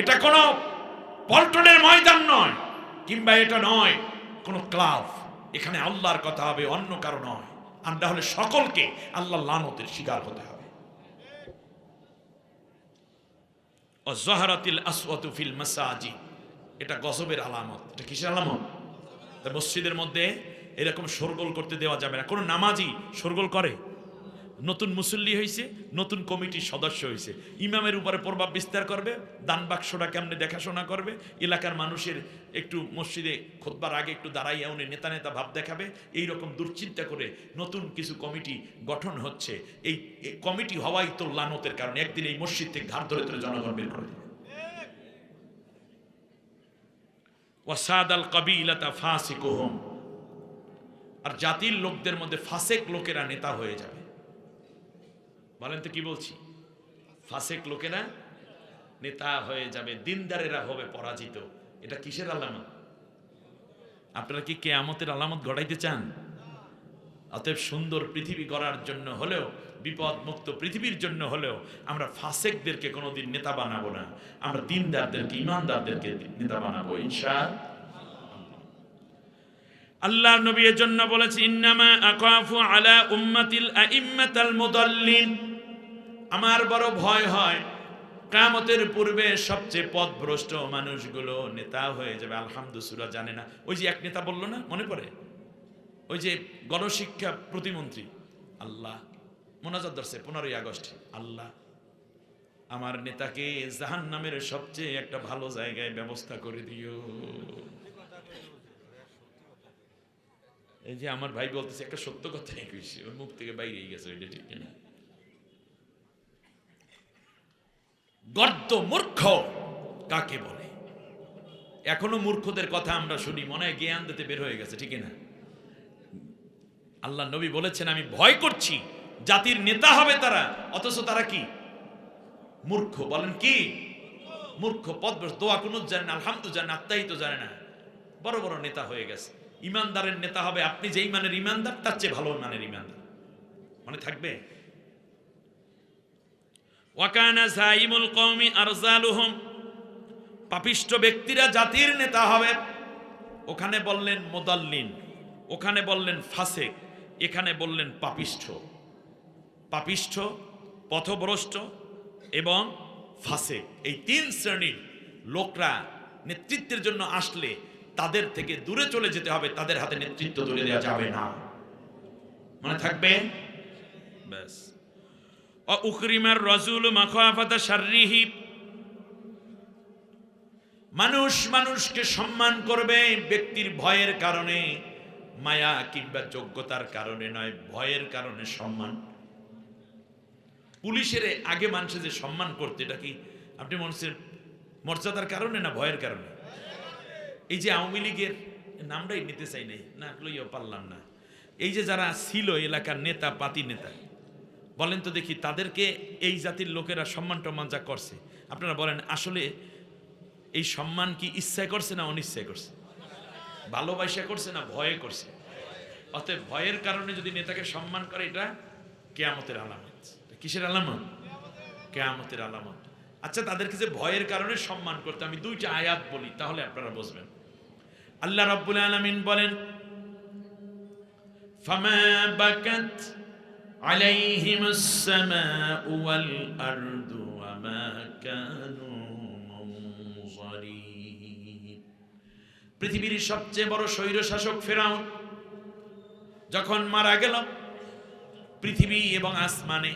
এটা কোনো পল্টনের ময়দান নয়, কিংবা এটা নয় কোনো ক্লাব। এখানে আল্লাহর কথা হবে, অন্য কারো নয়। আমরা হলে সকলকে আল্লাহর লানতের শিকার হতে হবে। ওয়াজহারাতিল আসওয়াতু ফিল মাসাজিদ, এটা গজবের আলামত। এটা কিসের আলামত? তাই মসজিদের মধ্যে এরকম শোরগোল করতে দেওয়া যাবে না। কোনো নামাজি শোরগোল করে? নতুন মুসল্লি হয়েছে, নতুন কমিটির সদস্য হয়েছে, ইমামের উপরে প্রভাব বিস্তার করবে, দান বাক্সটা কেমনে দেখাশোনা করবে, এলাকার মানুষের একটু মসজিদে খুতবার আগে একটু দাঁড়াইয়া উনি নেতা নেতা ভাব দেখাবে, এই রকম দুশ্চিন্তা করে নতুন কিছু কমিটি গঠন হচ্ছে। এই কমিটি হওয়াই তো লানতের কারণে। একদিন এই মসজিদ থেকে ঘাড় ধরে ধরে জনগণ বের করে দেবে। ওয়াসাদাল কাবিলাতা ফাসিকুহুম, আর জাতির লোকদের মধ্যে ফাসেক লোকেরা নেতা হয়ে যাবে। বলেন তো কি বলছি? ফাসেক লোকেরা নেতা হয়ে যাবে, দিনদারেরা হবে পরাজিত। এটা কিসের আলামত? আপনারা কি কিয়ামতের আলামত গড়াইতে চান? অতএব সুন্দর পৃথিবী গড়ার জন্য হলেও, বিপদ মুক্ত পৃথিবীর জন্য হলেও আমরা ফাসেকদেরকে কোনোদিন নেতা বানাবো না, আমরা দিনদারদেরকে, ইমানদারদেরকে নেতা বানাবো ইনশাআল্লাহ। আল্লাহ নবী এর জন্য বলেছে, ইন্নামা আকাফু আলা উম্মাতিল আইম্মাতাল মুদাল্লিন, আমার বড় ভয় হয় কিয়ামতের পূর্বে সবচেয়ে পথভ্রষ্ট মানুষগুলো নেতা হয়ে যাবে। আলহামদুলিল্লাহ সূরা জানে না, ওই যে এক নেতা বলল না, মনে পড়ে? ওই যে গণশিক্ষা প্রতিমন্ত্রী, আল্লাহ মোনাজাত ধরছে 15ই আগস্ট, আল্লাহ আমার নেতাকে জাহান্নামের সবচেয়ে একটা ভালো জায়গায় ব্যবস্থা করে দিও। এই যে আমার ভাই বলতেছে, একটা সত্য কথাই কইছি, ওর মুখ থেকে বাইরে গেছে, ওইটা ঠিক না। গর্দ মূর্খ কাকে বলে? এখনো মূর্খদের কথা আমরা শুনি, মনে হয় জ্ঞান দিতে বের হয়ে গেছে, ঠিক না? আল্লাহ নবী বলেছেন, আমি ভয় করছি জাতির নেতা হবে তারা, অথচ তারা কি? মূর্খ। বলেন কি? মূর্খ, পথভ্রষ্ট, দোয়া কুনুত জানে না, আলহামদুলিল্লাহ জানে না, আত্মাই তো জানে না, বড় বড় নেতা হয়ে গেছে। ইমানদারের নেতা হবে আপনি যেই মানের ইমানদার, তার চেয়ে ভালো মানের ইমানদার। মনে থাকবে? ওয়াকানা সাইমুল কওমি আরজালুহুম, পাপিষ্ঠ ব্যক্তিরা জাতির নেতা হবে। ওখানে বললেন মুদাল্লিন, ওখানে বললেন ফাসেক, এখানে বললেন পাপিষ্ঠ। পাপিষ্ঠ, পথভ্রষ্ট এবং ফাসেক, এই 3 শ্রেণীর লোকরা নেতৃত্বের জন্য আসলে তাদের থেকে দূরে চলে যেতে হবে, তাদের হাতে নেতৃত্ব তুলে দেওয়া যাবে না। মনে থাকবে? ব্যাস। উকরিমার রাজুল মাখাফাতা শাররিহি, মানুষ মানুষকে সম্মান করবে ব্যক্তির ভয়ের কারণে, মায়া কিংবা যোগ্যতার কারণে নয়, ভয়ের কারণে সম্মান। পুলিশের আগে মানুষে যে সম্মান করতে, এটা কি আপনি মানুষের মর্যাদার কারণে না ভয়ের কারণে? এই যে আওয়ামী লীগের নামটাই নিতে চাই নাই, না লইও পারলাম না, এই যে যারা ছিল এলাকার নেতা পাতি নেতা, বলেন তো দেখি তাদেরকে এই জাতির লোকেরা সম্মান টম্মান যা করছে, আপনারা বলেন আসলে এই সম্মান কি ইচ্ছায় করছে না অনিচ্ছায় করছে? ভালোবাসা করছে না ভয়ে করছে? অতএব ভয়ের কারণে যদি নেতাকে সম্মান করে, এটা কিয়ামতের আলামত। কিসের আলামত? কিয়ামতের আলামত। আচ্ছা, তাদেরকে যে ভয়ের কারণে সম্মান করতে, আমি 2টা আয়াত বলি তাহলে আপনারা বুঝবেন। আল্লাহ রাব্বুল আলামিন বলেন, ফামা বাকাত আলাইহিমুস সামাউ ওয়াল আরদু ওয়া মা কানু মুনজারিন। পৃথিবীর সবচেয়ে বড় স্বৈরশাসক ফিরআউন যখন মারা গেল, পৃথিবী এবং আসমানে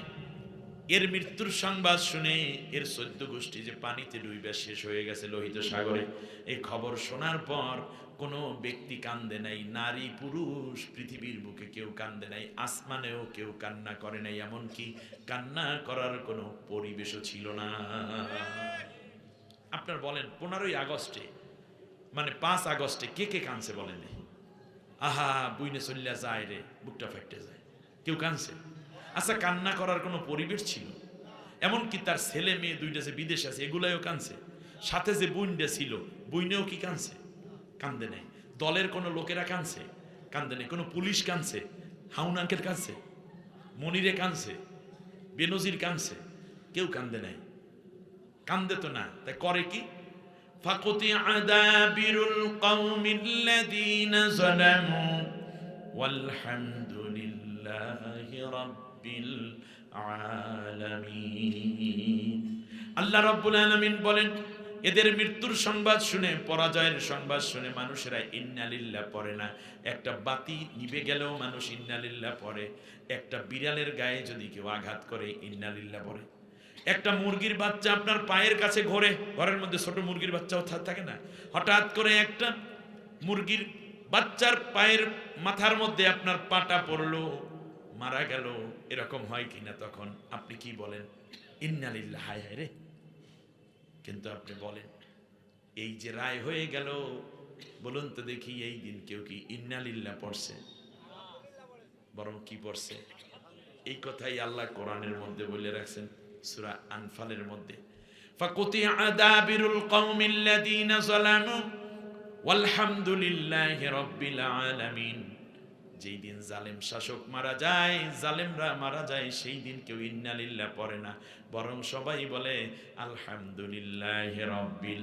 এর মৃত্যুর সংবাদ শুনে এর 14 গোষ্ঠী যে পানিতে ডুবে শেষ হয়ে গেছে লোহিত সাগরে, এই খবর শোনার পর কোনো ব্যক্তি কান্দে নাই, নারী পুরুষ পৃথিবীর বুকে কেউ কান্দে নাই, আসমানেও কেউ কান্না করে নাই, এমনকি কান্না করার কোনো পরিবেশও ছিল না। আপনার বলেন 15ই আগস্টে, মানে 5 আগস্টে কে কে কানছে বলেন? আহা বুইনে চল্লা যায় রে, বুকটা ফেটে যায়, কেউ কানছে? আচ্ছা, কান্না করার কোনো পরিবেশ ছিল? এমনকি তার ছেলে মেয়ে 2টা যে বিদেশ আছে এগুলাও কানছে, সাথে যে বুইনটা ছিল বুইনেও কি কানছে? কান্দে নাই। দলের কোনো লোকেরা কানছে? কান্দে নাই। কোনো পুলিশ কানছে? হাউন আঙ্কেল কানছে? মনিরে কানছে? বেনজির কানছে? কেউ কান্দে নাই। কান্দে তো না, তাই করে কি? ফাকুতিয়া আদাবিরুল কওমিল্লাযীনা যালামু ওয়ালহামদুলিল্লাহি রাব্বিল আলামিন। আল্লাহ রাব্বুল আলামিন বলেন, এদের মৃত্যুর সংবাদ শুনে, পরাজয়ের সংবাদ শুনে মানুষেরা ইন্নালিল্লাহ পড়ে না। একটা বাতি নিভে গেলেও মানুষ ইন্নালিল্লাহ পড়ে। একটা বিড়ালের গায়ে যদি কেউ আঘাত করে ইন্নালিল্লাহ পড়ে। একটা মুরগির বাচ্চা আপনার পায়ের কাছে ঘোরে, ঘরের মধ্যে ছোট মুরগির বাচ্চাও থাকে না, হঠাৎ করে একটা মুরগির বাচ্চার পায়ের মাথার মধ্যে আপনার পাটা পড়লো, মারা গেল, এরকম হয় কিনা? তখন আপনি কি বলেন? ইন্নালিল্লাহ, হায় হায় রে। কিন্তু আপনি বলেন, এই যে রায় হয়ে গেল, বলুন তো দেখি এই দিন কেউ কি ইন্নালিল্লাহ পড়ছে? বরং কি পড়ছে? এই কথাই আল্লাহ কোরআনের মধ্যে বলে রাখছেন সূরা আনফালের মধ্যে, ফাকুতিআ দাবিরুল কওমিল্লাযীনা যালামু ওয়ালহামদুলিল্লাহি রাব্বিল আলামিন। যেই দিন জালেম শাসক মারা যায়, জালেমরা মারা যায়, সেই দিন কেউ ইন্নালিল্লাহ পড়ে না, বরং সবাই বলে আলহামদুলিল্লাহি রাব্বিল।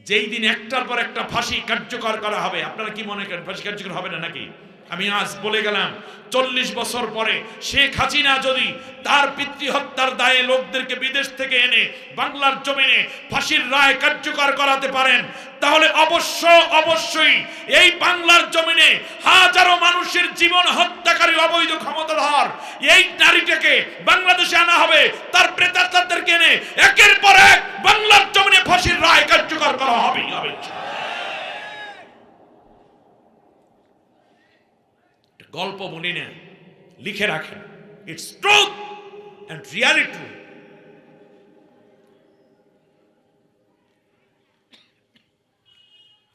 যেই দিন একটার পর একটা ফাঁসি কার্যকর করা হবে, আপনারা কি মনে করেন ফাঁসি কার্যকর হবে না নাকি? আমি আজ বলে গেলাম, 40 বছর পরে শেখ হাসিনা যদি তার পিতৃ হত্যার দায়ে লোকদেরকে বিদেশ থেকে এনে বাংলার জমিনে ফাঁসির রায় কার্যকর করাতে পারেন, তাহলে অবশ্যই এই বাংলার জমিনে হাজারো মানুষের জীবন হত্যাকারী অবৈধ ক্ষমতাধর এই নারীটাকে বাংলাদেশে আনা হবে, তার প্রেতাত্মাদেরকে এনে একের পর এক বাংলার জমিনে ফাঁসির রায় কার্যকর করা হবে। গল্প বলি না, লিখে রাখেন, ইটস ট্রুথ এন্ড রিয়ালিটি।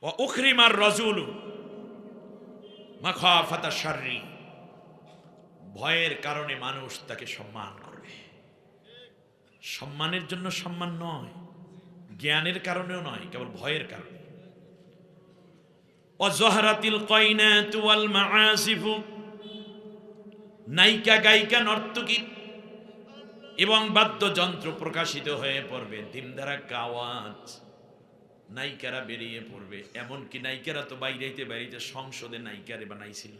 ওয়া উখরিমার রাজুলু মাখাফাতা শাররি, ভয়ের কারণে মানুষ তাকে সম্মান করবে। সম্মানের জন্য সম্মান নয়, জ্ঞানের কারণেও নয়, কেবল ভয়ের কারণে। ওয়াজহারাতিল কায়নাতু ওয়াল মাআসিফু, নায়িকা গায়িকা নর্তকী এবং বাদ্যযন্ত্র প্রকাশিত হয়ে পড়বে, দিমদারাক্কা আওয়াজ, নায়িকারা বেরিয়ে পড়বে। এমনকি নায়িকারা তো বাইরেতে সংসদে নায়িকারে বানাইছিল।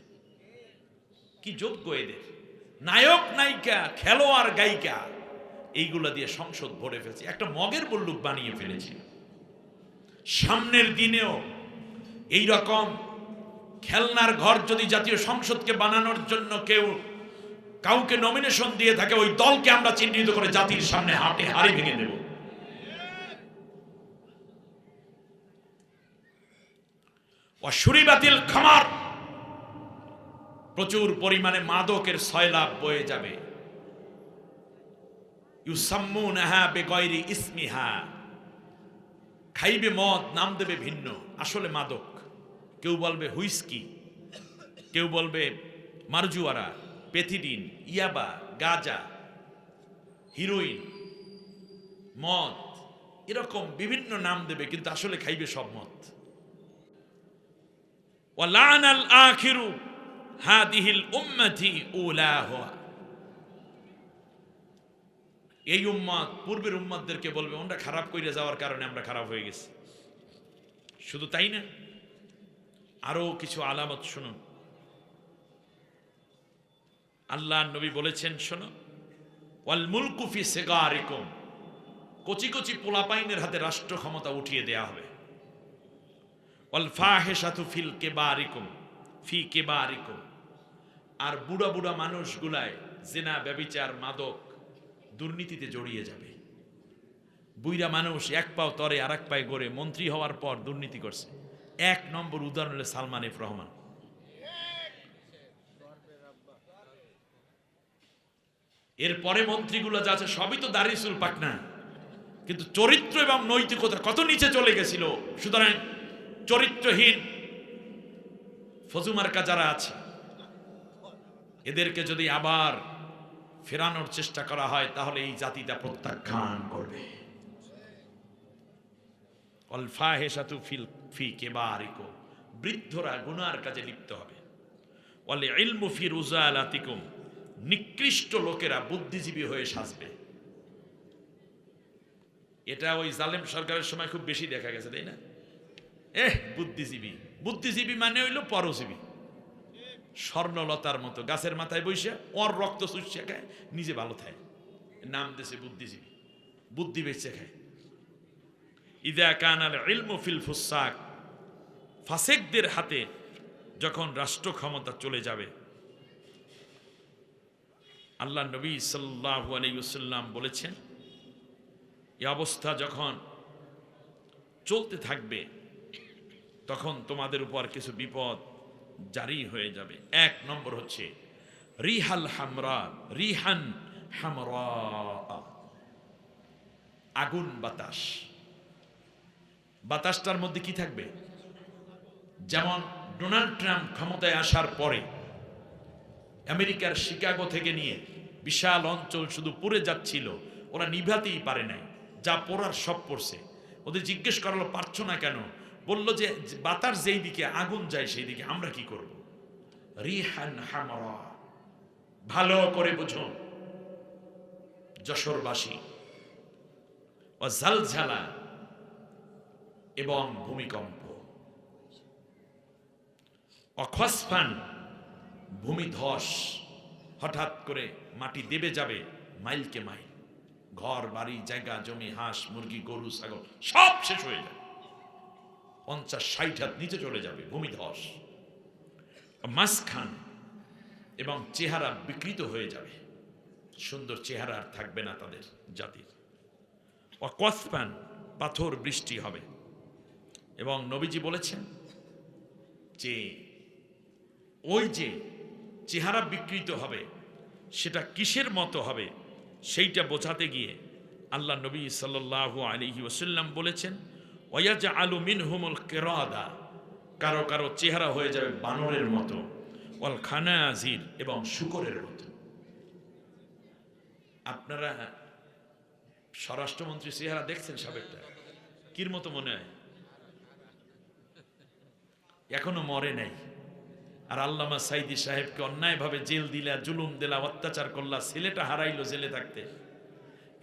কি যোগ্য এদের! নায়ক নায়িকা, খেলোয়াড় গায়িকা, এইগুলা দিয়ে সংসদ ভরে ফেলছে, একটা মগের বল্লুক বানিয়ে ফেলেছিল। সামনের দিনেও এই রকম খেলনার ঘর যদি জাতীয় সংসদকে বানানোর জন্য কাউকে নমিনেশন দিয়ে থাকে, ওই দলকে আমরা চিহ্নিত করে জাতির সামনে হাতে হাড়ি ভেঙে দেব। অশুরিবাতিল খামার, প্রচুর পরিমাণে মাদকের সয়লাব বয়ে যাবে। ইউসাম্মুনাহা বিগায়রি ইসমিহা, খাইবে মদ, নাম দেবে ভিন্ন, আসলে মাদক। কেউ বলবে হুইস্কি, কেউ বলবে মারজুয়ারা, পেথিডিন, ইয়াবা, গাজা, হিরোইন, মদ, এরকম বিভিন্ন নাম দেবে, কিন্তু আসলে খাইবে সব মদ। ওয়ালানাল আখিরু হাদিহিল উম্মতি উলাহা, এই উম্মত পূর্বের উম্মতদেরকে বলবে ওরা খারাপ কইরা যাওয়ার কারণে আমরা খারাপ হয়ে গেছি। শুধু তাই না, আরো কিছু আলামত শুনুন। আল্লাহ নবী বলেছেন, শোনো, ওয়াল মুলকু ফি সিগারিকুম, কচি কচি পোলাপাইনের হাতে রাষ্ট্র ক্ষমতা উঠিয়ে দেয়া হবে। ওয়াল ফাহিশাতু ফিল কিবারিকুম ফি কিবারিকুম, আর বুড়া বুড়া মানুষগুলায় জিনা, ব্যভিচার, মাদক, দুর্নীতিতে জড়িয়ে যাবে। বুইরা মানুষ এক পাও তরে আর এক পায়ে গড়ে মন্ত্রী হওয়ার পর দুর্নীতি করছে। 1 নম্বর উদাহরণ হলো সালমান এফ রহমান। এরপরে মন্ত্রীগুলো যা আছে সবই তো দাড়ি-চুল পাকনা, কিন্তু চরিত্র এবং নৈতিকতা কত নিচে চলে গেছিল। সুতরাং চরিত্রহীন ফজুমার্কা যারা আছে, এদেরকে যদি আবার ফেরানোর চেষ্টা করা হয়, তাহলে এই জাতিটা প্রত্যাখ্যান করবে। ওয়াল ফাহিশাতু ফি কিবারিকুম, বৃদ্ধরা গুনার কাজে লিপ্ত হবে। ওয়াল ইলমু ফি রুজালাতিকুম, নিকৃষ্ট লোকেরা বুদ্ধিজীবী হয়ে সাজবে। এটা ওই জালেম সরকারের সময় খুব বেশি দেখা গেছে, তাই না? বুদ্ধিজীবী, বুদ্ধিজীবী মানে হইল পরজীবী, স্বর্ণলতার মতো গাছের মাথায় বসে ওর রক্ত চুষিয়া খায়, নিজে ভালো থাকে, নাম দেশে বুদ্ধিজীবী। বুদ্ধি বেঁচে খায়। ইদা কানাল ইলমু ফিল ফুসাক, ফাসেকদের হাতে যখন রাষ্ট্র ক্ষমতা চলে যাবে, আল্লাহ নবী সাল্লাল্লাহু আলাইহি ওয়াসাল্লাম বলেছেন এই অবস্থা যখন চলতে থাকবে তখন তোমাদের উপর কিছু বিপদ জারি হয়ে যাবে। এক নম্বর হচ্ছে রিহান হামরা, আগুন বাতাস। বাতাসটার মধ্যে কি থাকবে? যেমন ডোনাল্ড ট্রাম্প ক্ষমতায় আসার পরে আমেরিকার শিকাগো থেকে নিয়ে বিশাল অঞ্চল শুধু পুড়ে যাচ্ছিল, ওরা নিভাতেই পারে নাই, যা পড়ার সব পড়ছে। ওদের জিজ্ঞেস করলো পারছো না কেন? বললো যে বাতাস যেই দিকে আগুন যায় সেই দিকে আমরা কি করব? রিহান হামরা, ভালো করে বুঝুন যশোরবাসী, ও জালঝালা এবং ভূমিকম্প, অখসফান ভূমিধস, হঠাৎ করে মাটি দেবে যাবে মাইলকে মাইল, ঘর বাড়ি জায়গা জমি হাঁস মুরগি গরু ছাগল সব শেষ হয়ে যাবে, 50-60 হাত নিচে চলে যাবে ভূমিধস। মাঝখান এবং চেহারা বিকৃত হয়ে যাবে, সুন্দর চেহারা আর থাকবে না তাদের জাতির। অকসফান, পাথর বৃষ্টি হবে। এবং নবীজি বলেছেন যে ওই যে চেহারা বিকৃত হবে সেটা কিসের মতো হবে সেইটা বোঝাতে গিয়ে আল্লাহ নবী সাল্লাল্লাহু আলাইহি ওয়াসাল্লাম বলেছেন ওয়াজআলু মিনহুমুল কিরাদা, কারো কারো চেহারা হয়ে যাবে বানরের মতো, ওয়াল খানাজির, এবং শূকরের মতো। আপনারা স্বরাষ্ট্রমন্ত্রী চেহারা দেখছেন সাবেকটা, কির মতো মনে হয়? এখনো মরে নাই। আর আল্লামা সাইদি সাহেবকে অন্যায়ভাবে জেল দিলা, জুলুম দিলা, অত্যাচার করলা, ছেলেটা হারাইলো জেলে থাকতে,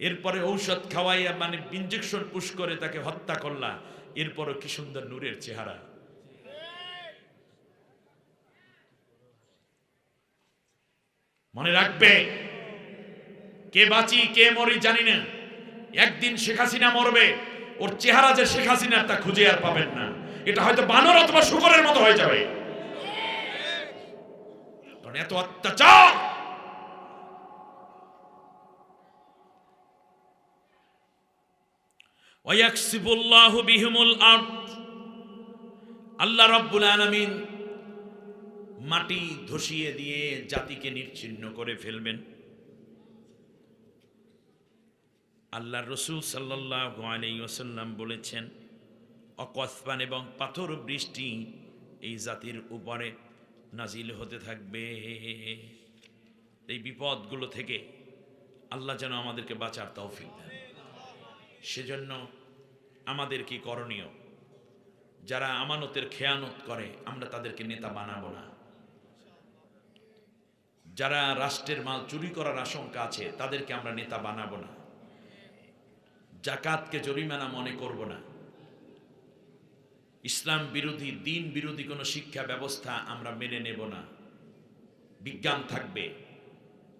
এরপরে ঔষধ খাওয়াইয়া মানে ইনজেকশন পুশ করে তাকে হত্যা করলা, এরপরও কি সুন্দর নূরের চেহারা। মনে রাখবে, কে বাঁচি কে মরি জানি না, একদিন শেখ হাসিনা মরবে, ওর চেহারা যে শেখ হাসিনার তা খুঁজে আর পাবেন না, এটা হয়তো বানর অথবা শূকরের মতো হয়ে যাবে। কারণ এত অত্যাচার। ওয়ায়াকসিবুল্লাহু বিহিমুল আরদ, আল্লাহ রাব্বুল আলামিন মাটি ধসিয়ে দিয়ে জাতিকে নিশ্চিহ্ন করে ফেলবেন। আল্লাহর রাসূল সাল্লাল্লাহু আলাইহি ওয়াসাল্লাম বলেছেন অকসফান এবং পাথর বৃষ্টি এই জাতির উপরে নাজিল হতে থাকবে। এই বিপদগুলো থেকে আল্লাহ যেন আমাদেরকে বাঁচার তৌফিক দেন। সেজন্য আমাদের কি করণীয়? যারা আমানতের খেয়ানত করে আমরা তাদেরকে নেতা বানাবো না। যারা রাষ্ট্রের মাল চুরি করার আশঙ্কা আছে তাদেরকে আমরা নেতা বানাবো না। জাকাতকে জরিমানা মনে করব না। ইসলাম বিরোধী দিন বিরোধী কোনো শিক্ষা ব্যবস্থা আমরা মেনে নেব না। বিজ্ঞান থাকবে,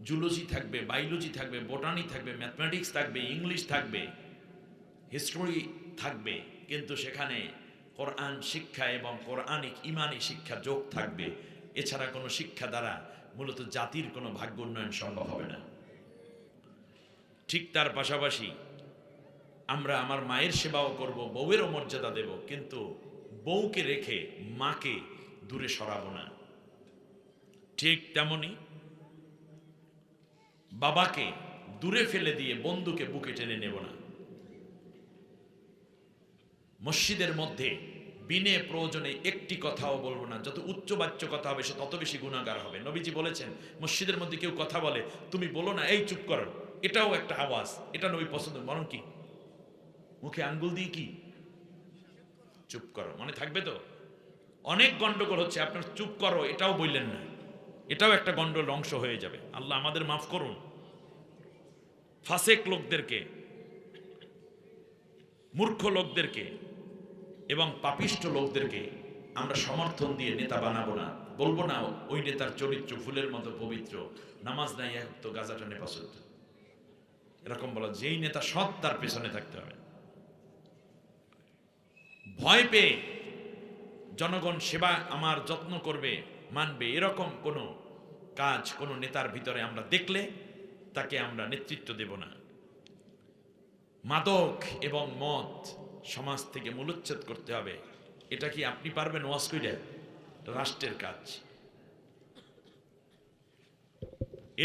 জুলজি থাকবে, বায়োলজি থাকবে, বোটানি থাকবে, ম্যাথমেটিক্স থাকবে, ইংলিশ থাকবে, হিস্ট্রি থাকবে, কিন্তু সেখানে কোরআন শিক্ষা এবং কোরআনিক ইমানি শিক্ষা যোগ থাকবে। এছাড়া কোনো শিক্ষা দ্বারা মূলত জাতির কোনো ভাগ্য উন্নয়ন সম্ভব হবে না। ঠিক তার পাশাপাশি আমরা আমার মায়ের সেবাও করব, বউয়েরও মর্যাদা দেব, কিন্তু বউকে রেখে মাকে দূরে সরাবো না। ঠিক তেমনি বাবাকে দূরে ফেলে দিয়ে বন্ধুকে বুকে টেনে নেব না। মসজিদের মধ্যে বিনে প্রয়োজনে একটি কথাও বলবো না। যত উচ্চবাচ্য কথা হবে সে তত বেশি গুনাহগার হবে। নবীজি বলেছেন মসজিদের মধ্যে কেউ কথা বলে তুমি বলো না এই চুপ করো, এটাও একটা আওয়াজ, এটা নবী পছন্দ। বরং কি মুখে আঙ্গুল দিয়ে কি চুপ করো, মনে থাকবে তো? অনেক গন্ডগোল হচ্ছে, আপনার চুপ করো এটাও বললেন না, এটাও একটা গন্ডগোল অংশ হয়ে যাবে। আল্লাহ আমাদের মাফ করুন। ফাসেক লোকদেরকে, মূর্খ লোকদেরকে এবং পাপিষ্ট লোকদেরকে আমরা সমর্থন দিয়ে নেতা বানাবো না। বলবো না ওই নেতার চরিত্র ফুলের মতো পবিত্র, নামাজ নাই এক তো গাঁজা টানে পছন্দ। এরকম বলা, যেই নেতা সৎ তার পেছনে থাকতে হবে। ভয় পেয়ে জনগণ সেবা আমার যত্ন করবে, মানবে, এরকম কোনো কাজ কোনো নেতার ভিতরে আমরা দেখলে তাকে আমরা নেতৃত্ব দেব না। মাদক এবং মদ সমাজ থেকে মূলোচ্ছেদ করতে হবে। এটা কি আপনি পারবেন ওয়াজ কইরা? রাষ্ট্রের কাজ।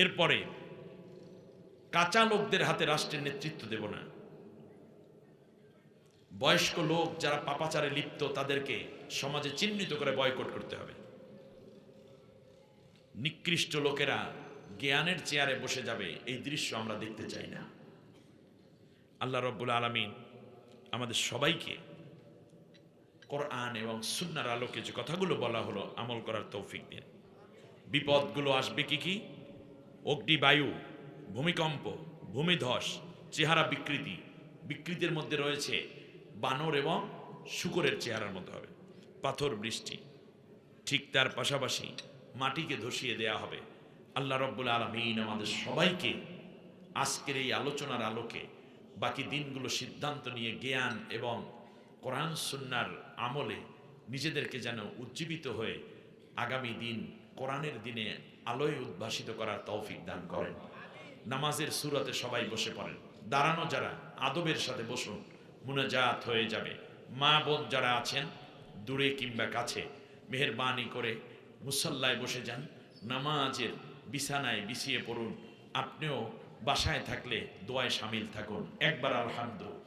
এরপরে কাঁচা লোকদের হাতে রাষ্ট্রের নেতৃত্ব দেব না। বয়স্ক লোক যারা পাপাচারে লিপ্ত তাদেরকে সমাজে চিহ্নিত করে বয়কট করতে হবে। নিকৃষ্ট লোকেরা জ্ঞানের চেয়ারে বসে যাবে, এই দৃশ্য আমরা দেখতে চাই না। আল্লাহ রাব্বুল আলামিন আমাদের সবাইকে কোরআন এবং সুন্নাহর আলোকে যে কথাগুলো বলা হলো আমল করার তৌফিক দিন। বিপদগুলো আসবে কি কি? অগ্নিবায়ু, ভূমিকম্প, ভূমিধস, চেহারা বিকৃতি, বিকৃতির মধ্যে রয়েছে বানর এবং শূকরের চেহারার মতো হবে, পাথর বৃষ্টি, ঠিক তার পাশাপাশি মাটিকে ধসিয়ে দেয়া হবে। আল্লাহ রাব্বুল আলামিন আমাদের সবাইকে আজকের এই আলোচনার আলোকে বাকি দিনগুলো সিদ্ধান্ত নিয়ে জ্ঞান এবং কোরআন সুন্নাহর আমলে নিজেদেরকে যেন উজ্জীবিত হয়ে আগামী দিন কোরআনের দিনে আলোয় উদ্ভাসিত করার তৌফিক দান করেন। নামাজের সুরাতে সবাই বসে পড়েন, দাঁড়ানো যারা আদবের সাথে বসুন, মুনাজাত হয়ে যাবে। মা বোন যারা আছেন দূরে কিংবা কাছে, মেহেরবানি করে মুসল্লায় বসে যান, নামাজের বিছানায় বিছিয়ে পড়ুন। আপনিও বাসায় থাকলে দোয়ায় শামিল থাকুন। একবার আলহামদুলিল্লাহ।